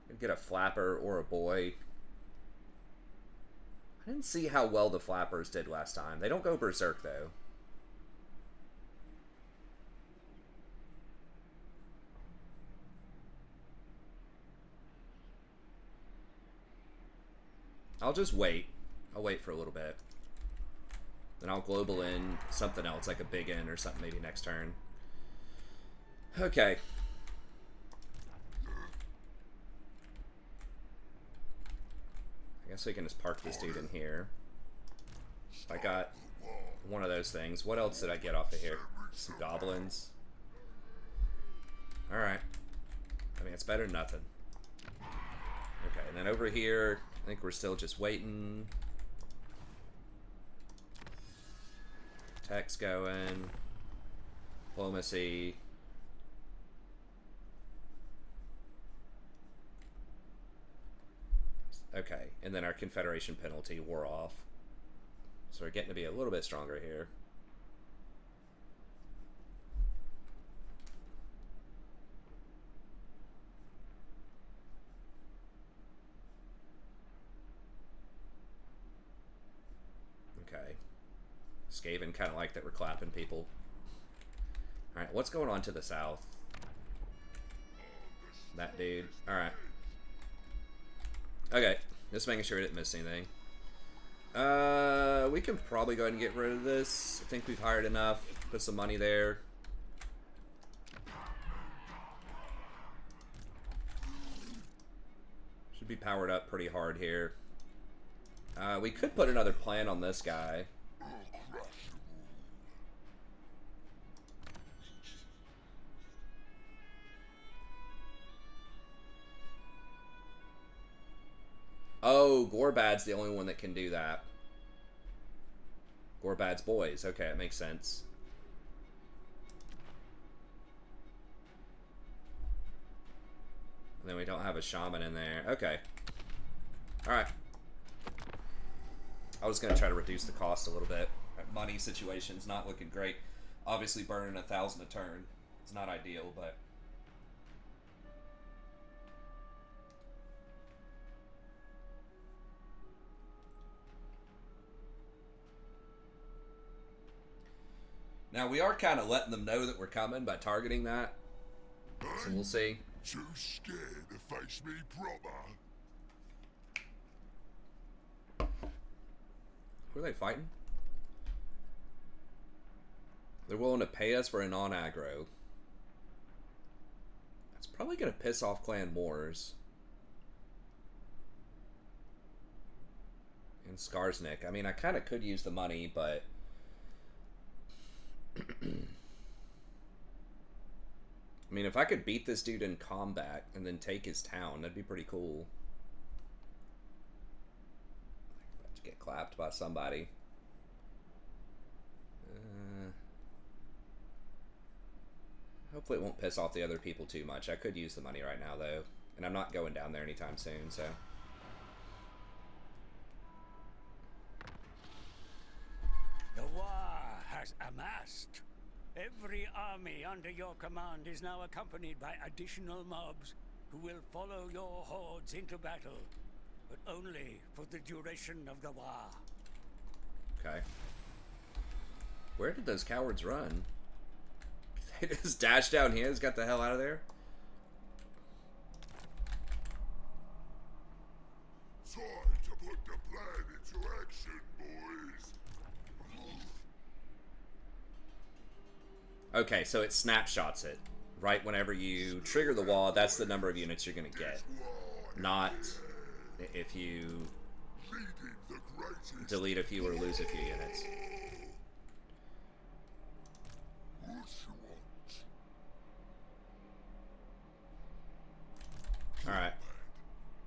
Could get a flapper or a boy. I didn't see how well the flappers did last time. They don't go berserk, though. I'll just wait. I'll wait for a little bit. Then I'll global in something else, like a big N or something maybe next turn. Okay. I guess we can just park this dude in here. I got one of those things. What else did I get off of here? Some goblins. Alright. I mean, it's better than nothing. Okay, and then over here, I think we're still just waiting. Tech's going. Diplomacy. Okay, and then our Confederation penalty wore off. So we're getting to be a little bit stronger here. Okay. Skaven kind of like that we're clapping people. Alright, what's going on to the south? That dude. Alright. Okay, just making sure I didn't miss anything. We can probably go ahead and get rid of this. I think we've hired enough. Put some money there. Should be powered up pretty hard here. We could put another plan on this guy. Oh, Gorbad's the only one that can do that. Gorbad's boys. Okay, it makes sense. And then we don't have a shaman in there. Okay. Alright. I was going to try to reduce the cost a little bit. Money situation's not looking great. Obviously burning 1,000 a turn. It's not ideal, but... Now, we are kind of letting them know that we're coming by targeting that. So we'll see. Too scared to face me proper. Who are they fighting? They're willing to pay us for a non-aggro. That's probably going to piss off Clan Moors. And Skarsnik. I mean, I kind of could use the money, but... I mean, if I could beat this dude in combat and then take his town, that'd be pretty cool. About to get clapped by somebody. Hopefully it won't piss off the other people too much. I could use the money right now, though. And I'm not going down there anytime soon, so... The war has amassed. Every army under your command is now accompanied by additional mobs who will follow your hordes into battle, but only for the duration of the war. Okay. Where did those cowards run? They just dashed down here and got the hell out of there? Time to put the plan into action, boys. Okay, so it snapshots it. Right whenever you trigger the wall, that's the number of units you're going to get. Not if you delete a few or lose a few units. Alright.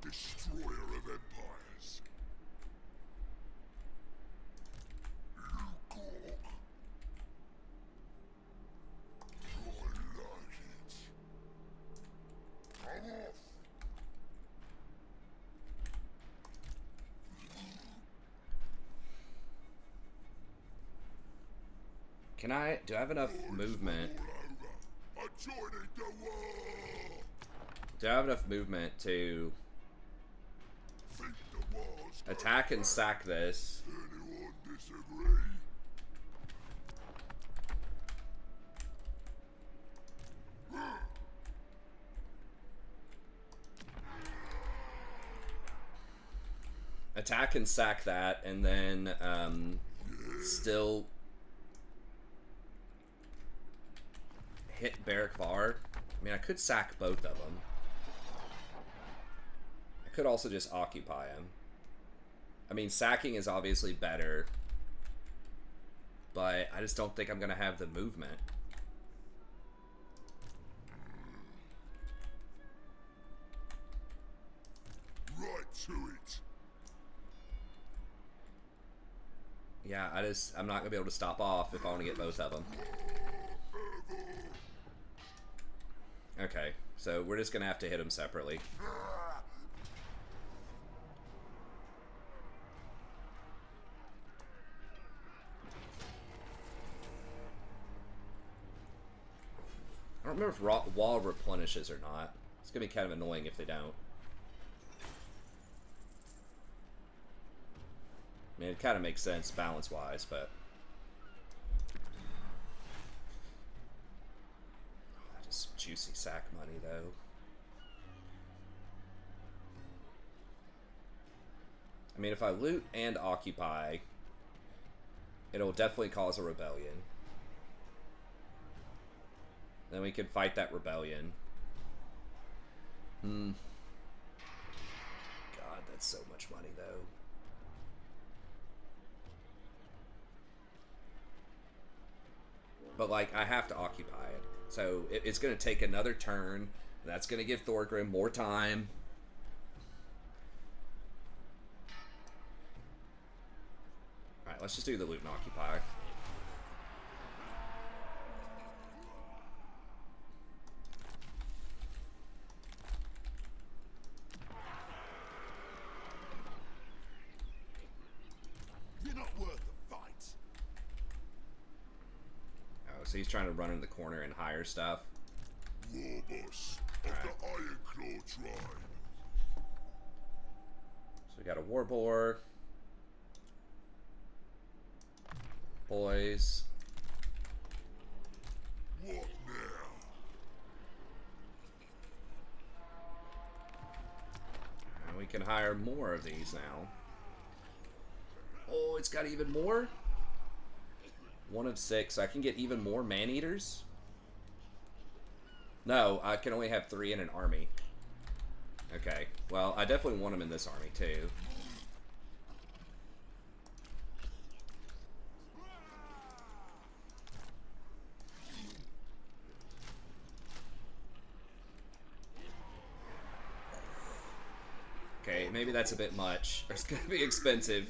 Destroyer of empires. You gawk. I like it. Can I... Do I have enough movement? All over. I'm joining the war. Do I have enough movement to Think the war's attack and sack this? Anyone disagree? Attack and sack that, and then still hit Barrack Var. I mean, I could sack both of them. I could also just occupy him. I mean, sacking is obviously better, but I just don't think I'm going to have the movement. Right to it. Yeah, I'm not going to be able to stop off if I want to get both of them. Okay, so we're just going to have to hit them separately. I don't remember if wall replenishes or not. It's going to be kind of annoying if they don't. I mean, it kind of makes sense balance-wise, but... Oh, that is juicy sack money, though. I mean, if I loot and occupy, it'll definitely cause a rebellion. Then we can fight that rebellion. God, that's so much money, though. But, like, I have to occupy it. So, it's going to take another turn. That's going to give Thorgrim more time. Alright, let's just do the loot and occupy. You're not worth the fight. Oh, so he's trying to run in the corner and hire stuff. War boss of the Ironclaw tribe. So we got a Warboar. Boys. What now? And we can hire more of these now. Oh, it's got even more? 1 of 6. I can get even more man-eaters? No, I can only have 3 in an army. Okay, well, I definitely want them in this army, too. Okay, maybe that's a bit much. It's gonna be expensive.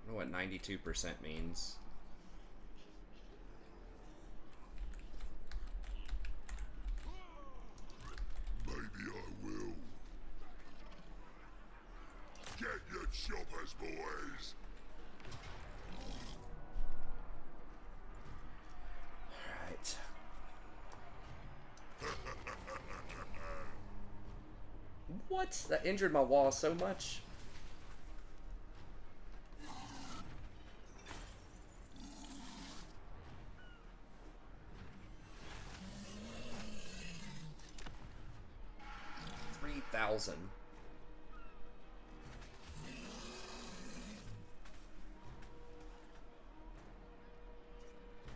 I don't know what 92% means. Maybe I will. Get your choppers, boys. Alright. What? That injured my wall so much? $3,000.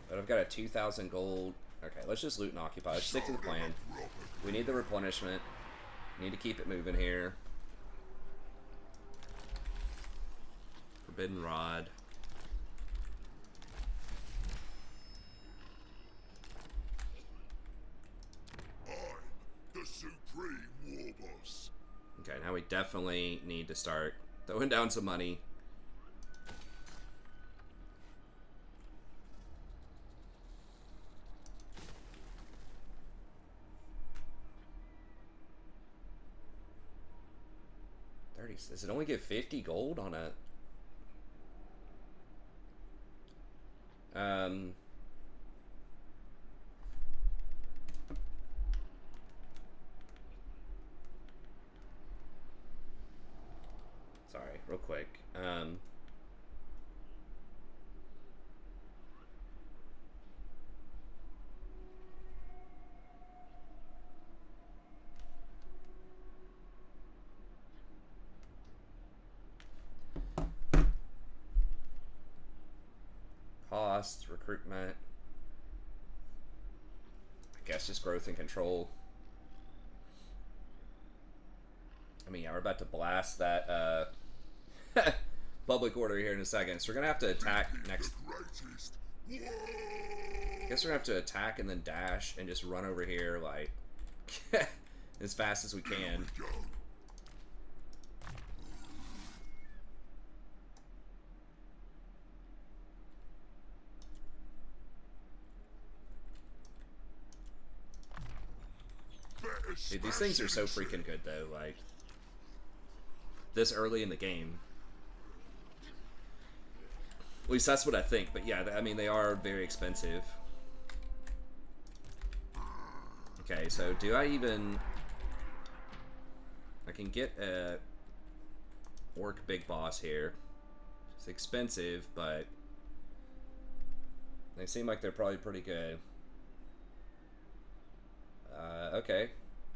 But I've got a 2,000 gold. Okay, let's just loot and occupy. Let's stick to the plan. We need the replenishment. We need to keep it moving here. Forbidden Rod. I'm the supreme war boss. Okay, now we definitely need to start throwing down some money. 30. Does it only give 50 gold on a... Sorry, real quick. Costs, recruitment. I guess just growth and control. I mean, yeah, we're about to blast that public order here in a second. So we're gonna have to attack next. I guess we're gonna have to attack and then dash and just run over here like as fast as we can. Dude, these things are so freaking good though, like this early in the game. At least that's what I think, but yeah, I mean, they are very expensive. Okay, so do I even... I can get a orc big boss here. It's expensive, but they seem like they're probably pretty good. Okay.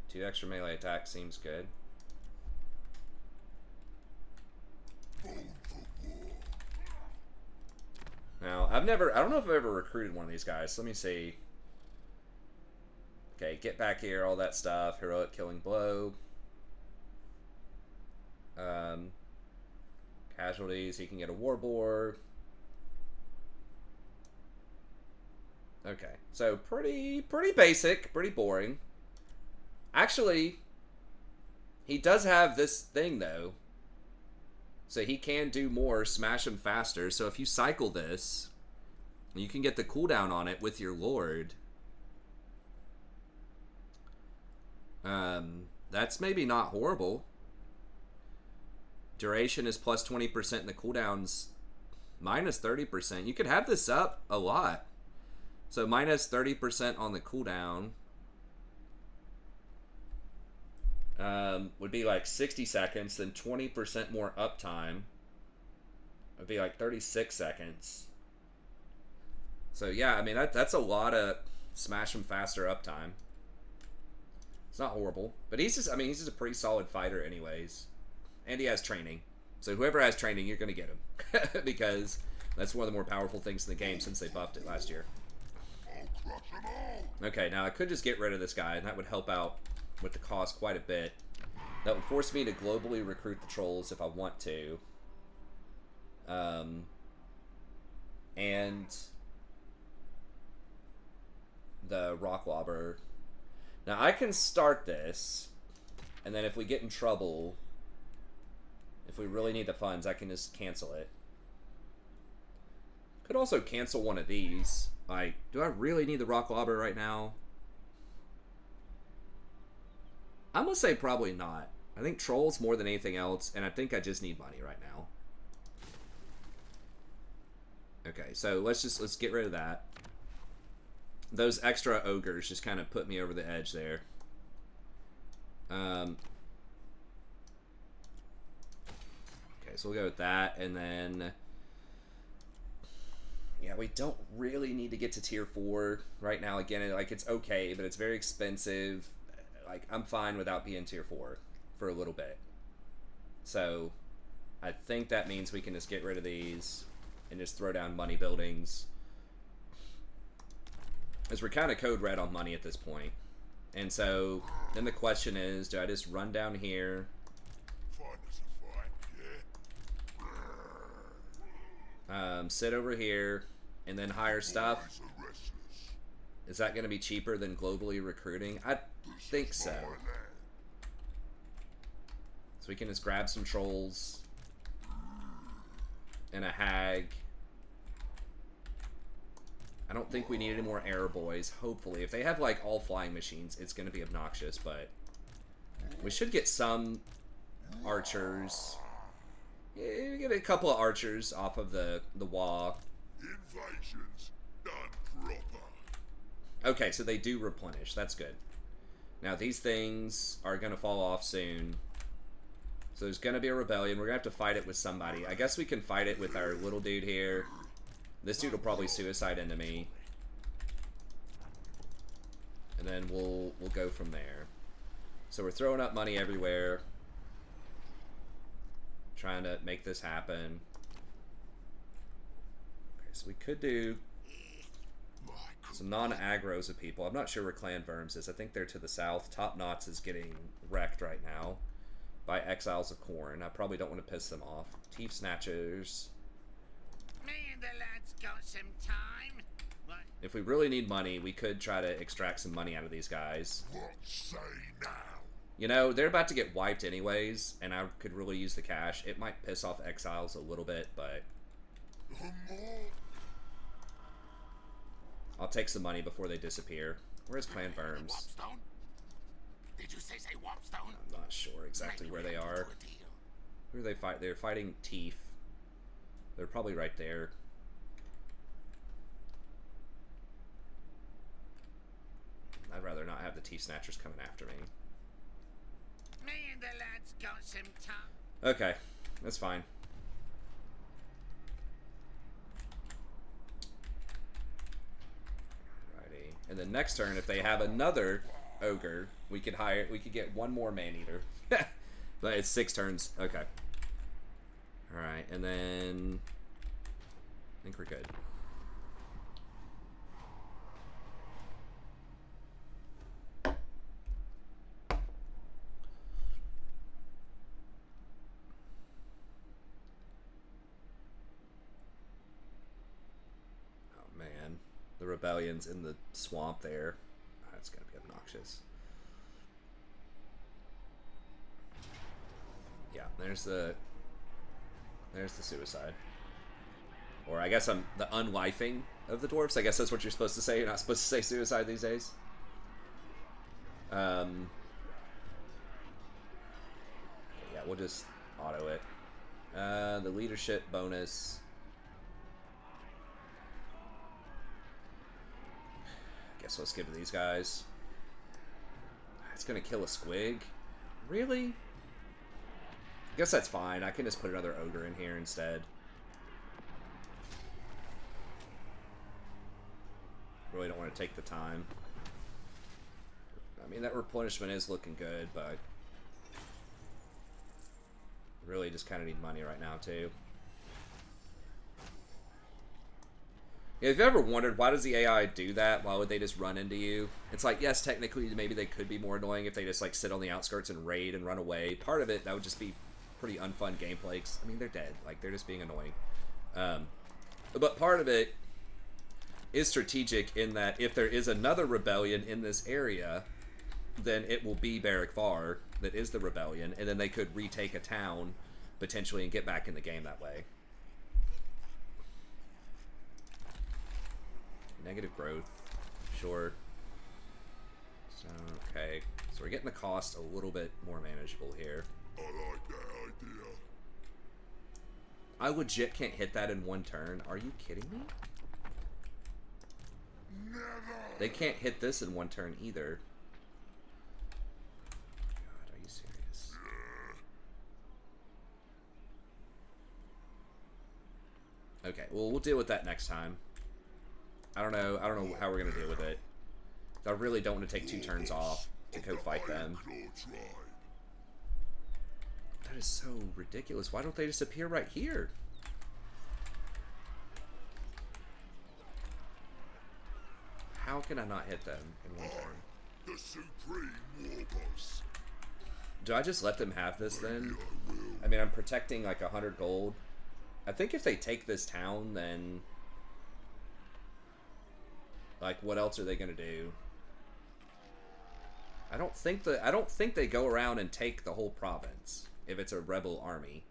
2 extra melee attacks seems good. Now, I don't know if I've ever recruited one of these guys. So let me see. Okay, get back here, all that stuff. Heroic killing blow. Casualties, he can get a war boar. Okay, so pretty basic, pretty boring. Actually, he does have this thing though. So he can do more, smash him faster. So if you cycle this, you can get the cooldown on it with your lord. That's maybe not horrible. Duration is plus 20% and the cooldown's minus 30%. You could have this up a lot. So minus 30% on the cooldown would be like 60 seconds, then 20% more uptime would be like 36 seconds. So yeah, I mean that's a lot of smash him faster uptime. It's not horrible, but he's just a pretty solid fighter anyways, and he has training. So whoever has training, you're gonna get him because that's one of the more powerful things in the game since they buffed it last year. Okay, now I could just get rid of this guy, and that would help out with the cost quite a bit. That would force me to globally recruit the trolls if I want to. And the rock lobber. Now I can start this, and then if we get in trouble, if we really need the funds, I can just cancel it. Could also cancel one of these. Like, do I really need the rock lobber right now? I'm gonna say probably not. I think trolls more than anything else, and I think I just need money right now. Okay, so let's get rid of that. Those extra ogres just kind of put me over the edge there. Okay, so we'll go with that, and then yeah, we don't really need to get to tier 4 right now. Again, like, it's okay, but it's very expensive. Like, I'm fine without being tier 4 for a little bit. So I think that means we can just get rid of these and just throw down money buildings, as we're kind of code red on money at this point. And so then the question is, do I just run down here? Sit over here and then hire stuff? Is that going to be cheaper than globally recruiting? I think so. So we can just grab some trolls and a hag. I don't think we need any more arrow boys, hopefully. If they have like all flying machines, it's going to be obnoxious, but we should get some archers. Yeah, you get a couple of archers off of the wall. Invasion's done proper. Okay, so they do replenish. That's good. Now, these things are going to fall off soon. So there's going to be a rebellion. We're going to have to fight it with somebody. I guess we can fight it with our little dude here. This dude will probably suicide into me. And then we'll go from there. So we're throwing up money everywhere. Trying to make this happen. Okay, so we could do some non-aggros of people. I'm not sure where Clan Verms is. I think they're to the south. Top Knots is getting wrecked right now by Exiles of Corn. I probably don't want to piss them off. Teeth Snatchers. Me and the lads got some time. What? If we really need money, we could try to extract some money out of these guys. What say now? You know, they're about to get wiped anyways, and I could really use the cash. It might piss off Exiles a little bit, but I'll take some money before they disappear. Where's Clan Verms? Wopstone? Did you say Wopstone? I'm not sure exactly where they are. Who are they fight? They're fighting Teeth. They're probably right there. I'd rather not have the Teeth Snatchers coming after me. Me and the lads got some time. Okay, that's fine. Alrighty. And then next turn, if they have another ogre, we could get one more man-eater. But it's 6 turns. Okay. Alright, and then I think we're good. The rebellion's in the swamp there. That's gonna be obnoxious. Yeah, there's the suicide. Or I guess I'm the unlifing of the dwarfs. I guess that's what you're supposed to say. You're not supposed to say suicide these days. Yeah, we'll just auto it. The leadership bonus. Guess let's give it to these guys. It's gonna kill a squig? Really? I guess that's fine. I can just put another ogre in here instead. Really don't want to take the time. I mean, that replenishment is looking good, but really just kind of need money right now, too. If you've ever wondered, why does the AI do that? Why would they just run into you? It's like, yes, technically, maybe they could be more annoying if they just, like, sit on the outskirts and raid and run away. Part of it, that would just be pretty unfun gameplay. I mean, they're dead. Like, they're just being annoying. But part of it is strategic in that if there is another rebellion in this area, then it will be Barrack Var that is the rebellion, and then they could retake a town, potentially, and get back in the game that way. Negative growth, sure. So, okay, so we're getting the cost a little bit more manageable here. I like that idea. I legit can't hit that in one turn. Are you kidding me? Never. They can't hit this in one turn either. God, are you serious? Okay, well, we'll deal with that next time. I don't know how we're gonna deal with it. I really don't want to take 2 turns off to go fight them. That is so ridiculous. Why don't they just appear right here? How can I not hit them in one turn? The supreme war boss. Do I just let them have this then? I mean, I'm protecting like 100 gold. I think if they take this town, then like, what else are they gonna do? I don't think they go around and take the whole province if it's a rebel army.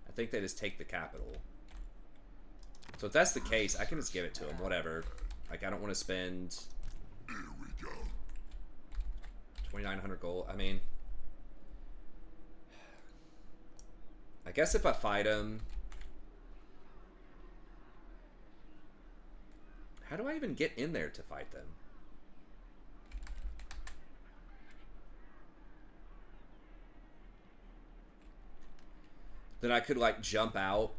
I think they just take the capital. So if that's the case, I can just give it to them. Whatever. Like, I don't want to spend Here we go. 2,900 gold. I mean, I guess if I fight him... How do I even get in there to fight them? Then I could, like, jump out.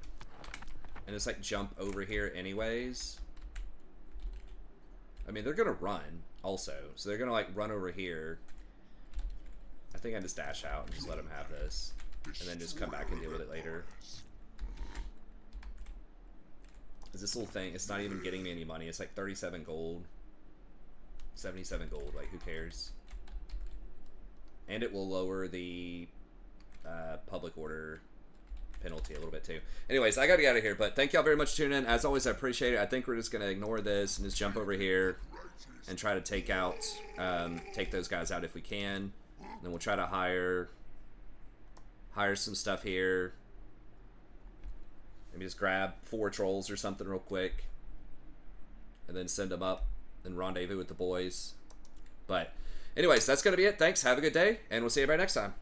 And just, like, jump over here anyways. I mean, they're gonna run, also. So they're gonna, like, run over here. I think I just dash out and just let them have this. And then just come back and deal with it later. Because this little thing, it's not even getting me any money. It's like 37 gold. 77 gold, like, who cares? And it will lower the public order penalty a little bit too. Anyways, I gotta get out of here, but thank y'all very much for tuning in. As always, I appreciate it. I think we're just gonna ignore this and just jump over here and try to take those guys out if we can. And then we'll try to hire some stuff here. Maybe just grab 4 trolls or something real quick, and then send them up and rendezvous with the boys. But anyways, that's gonna be it. Thanks. Have a good day, and we'll see you everybody next time.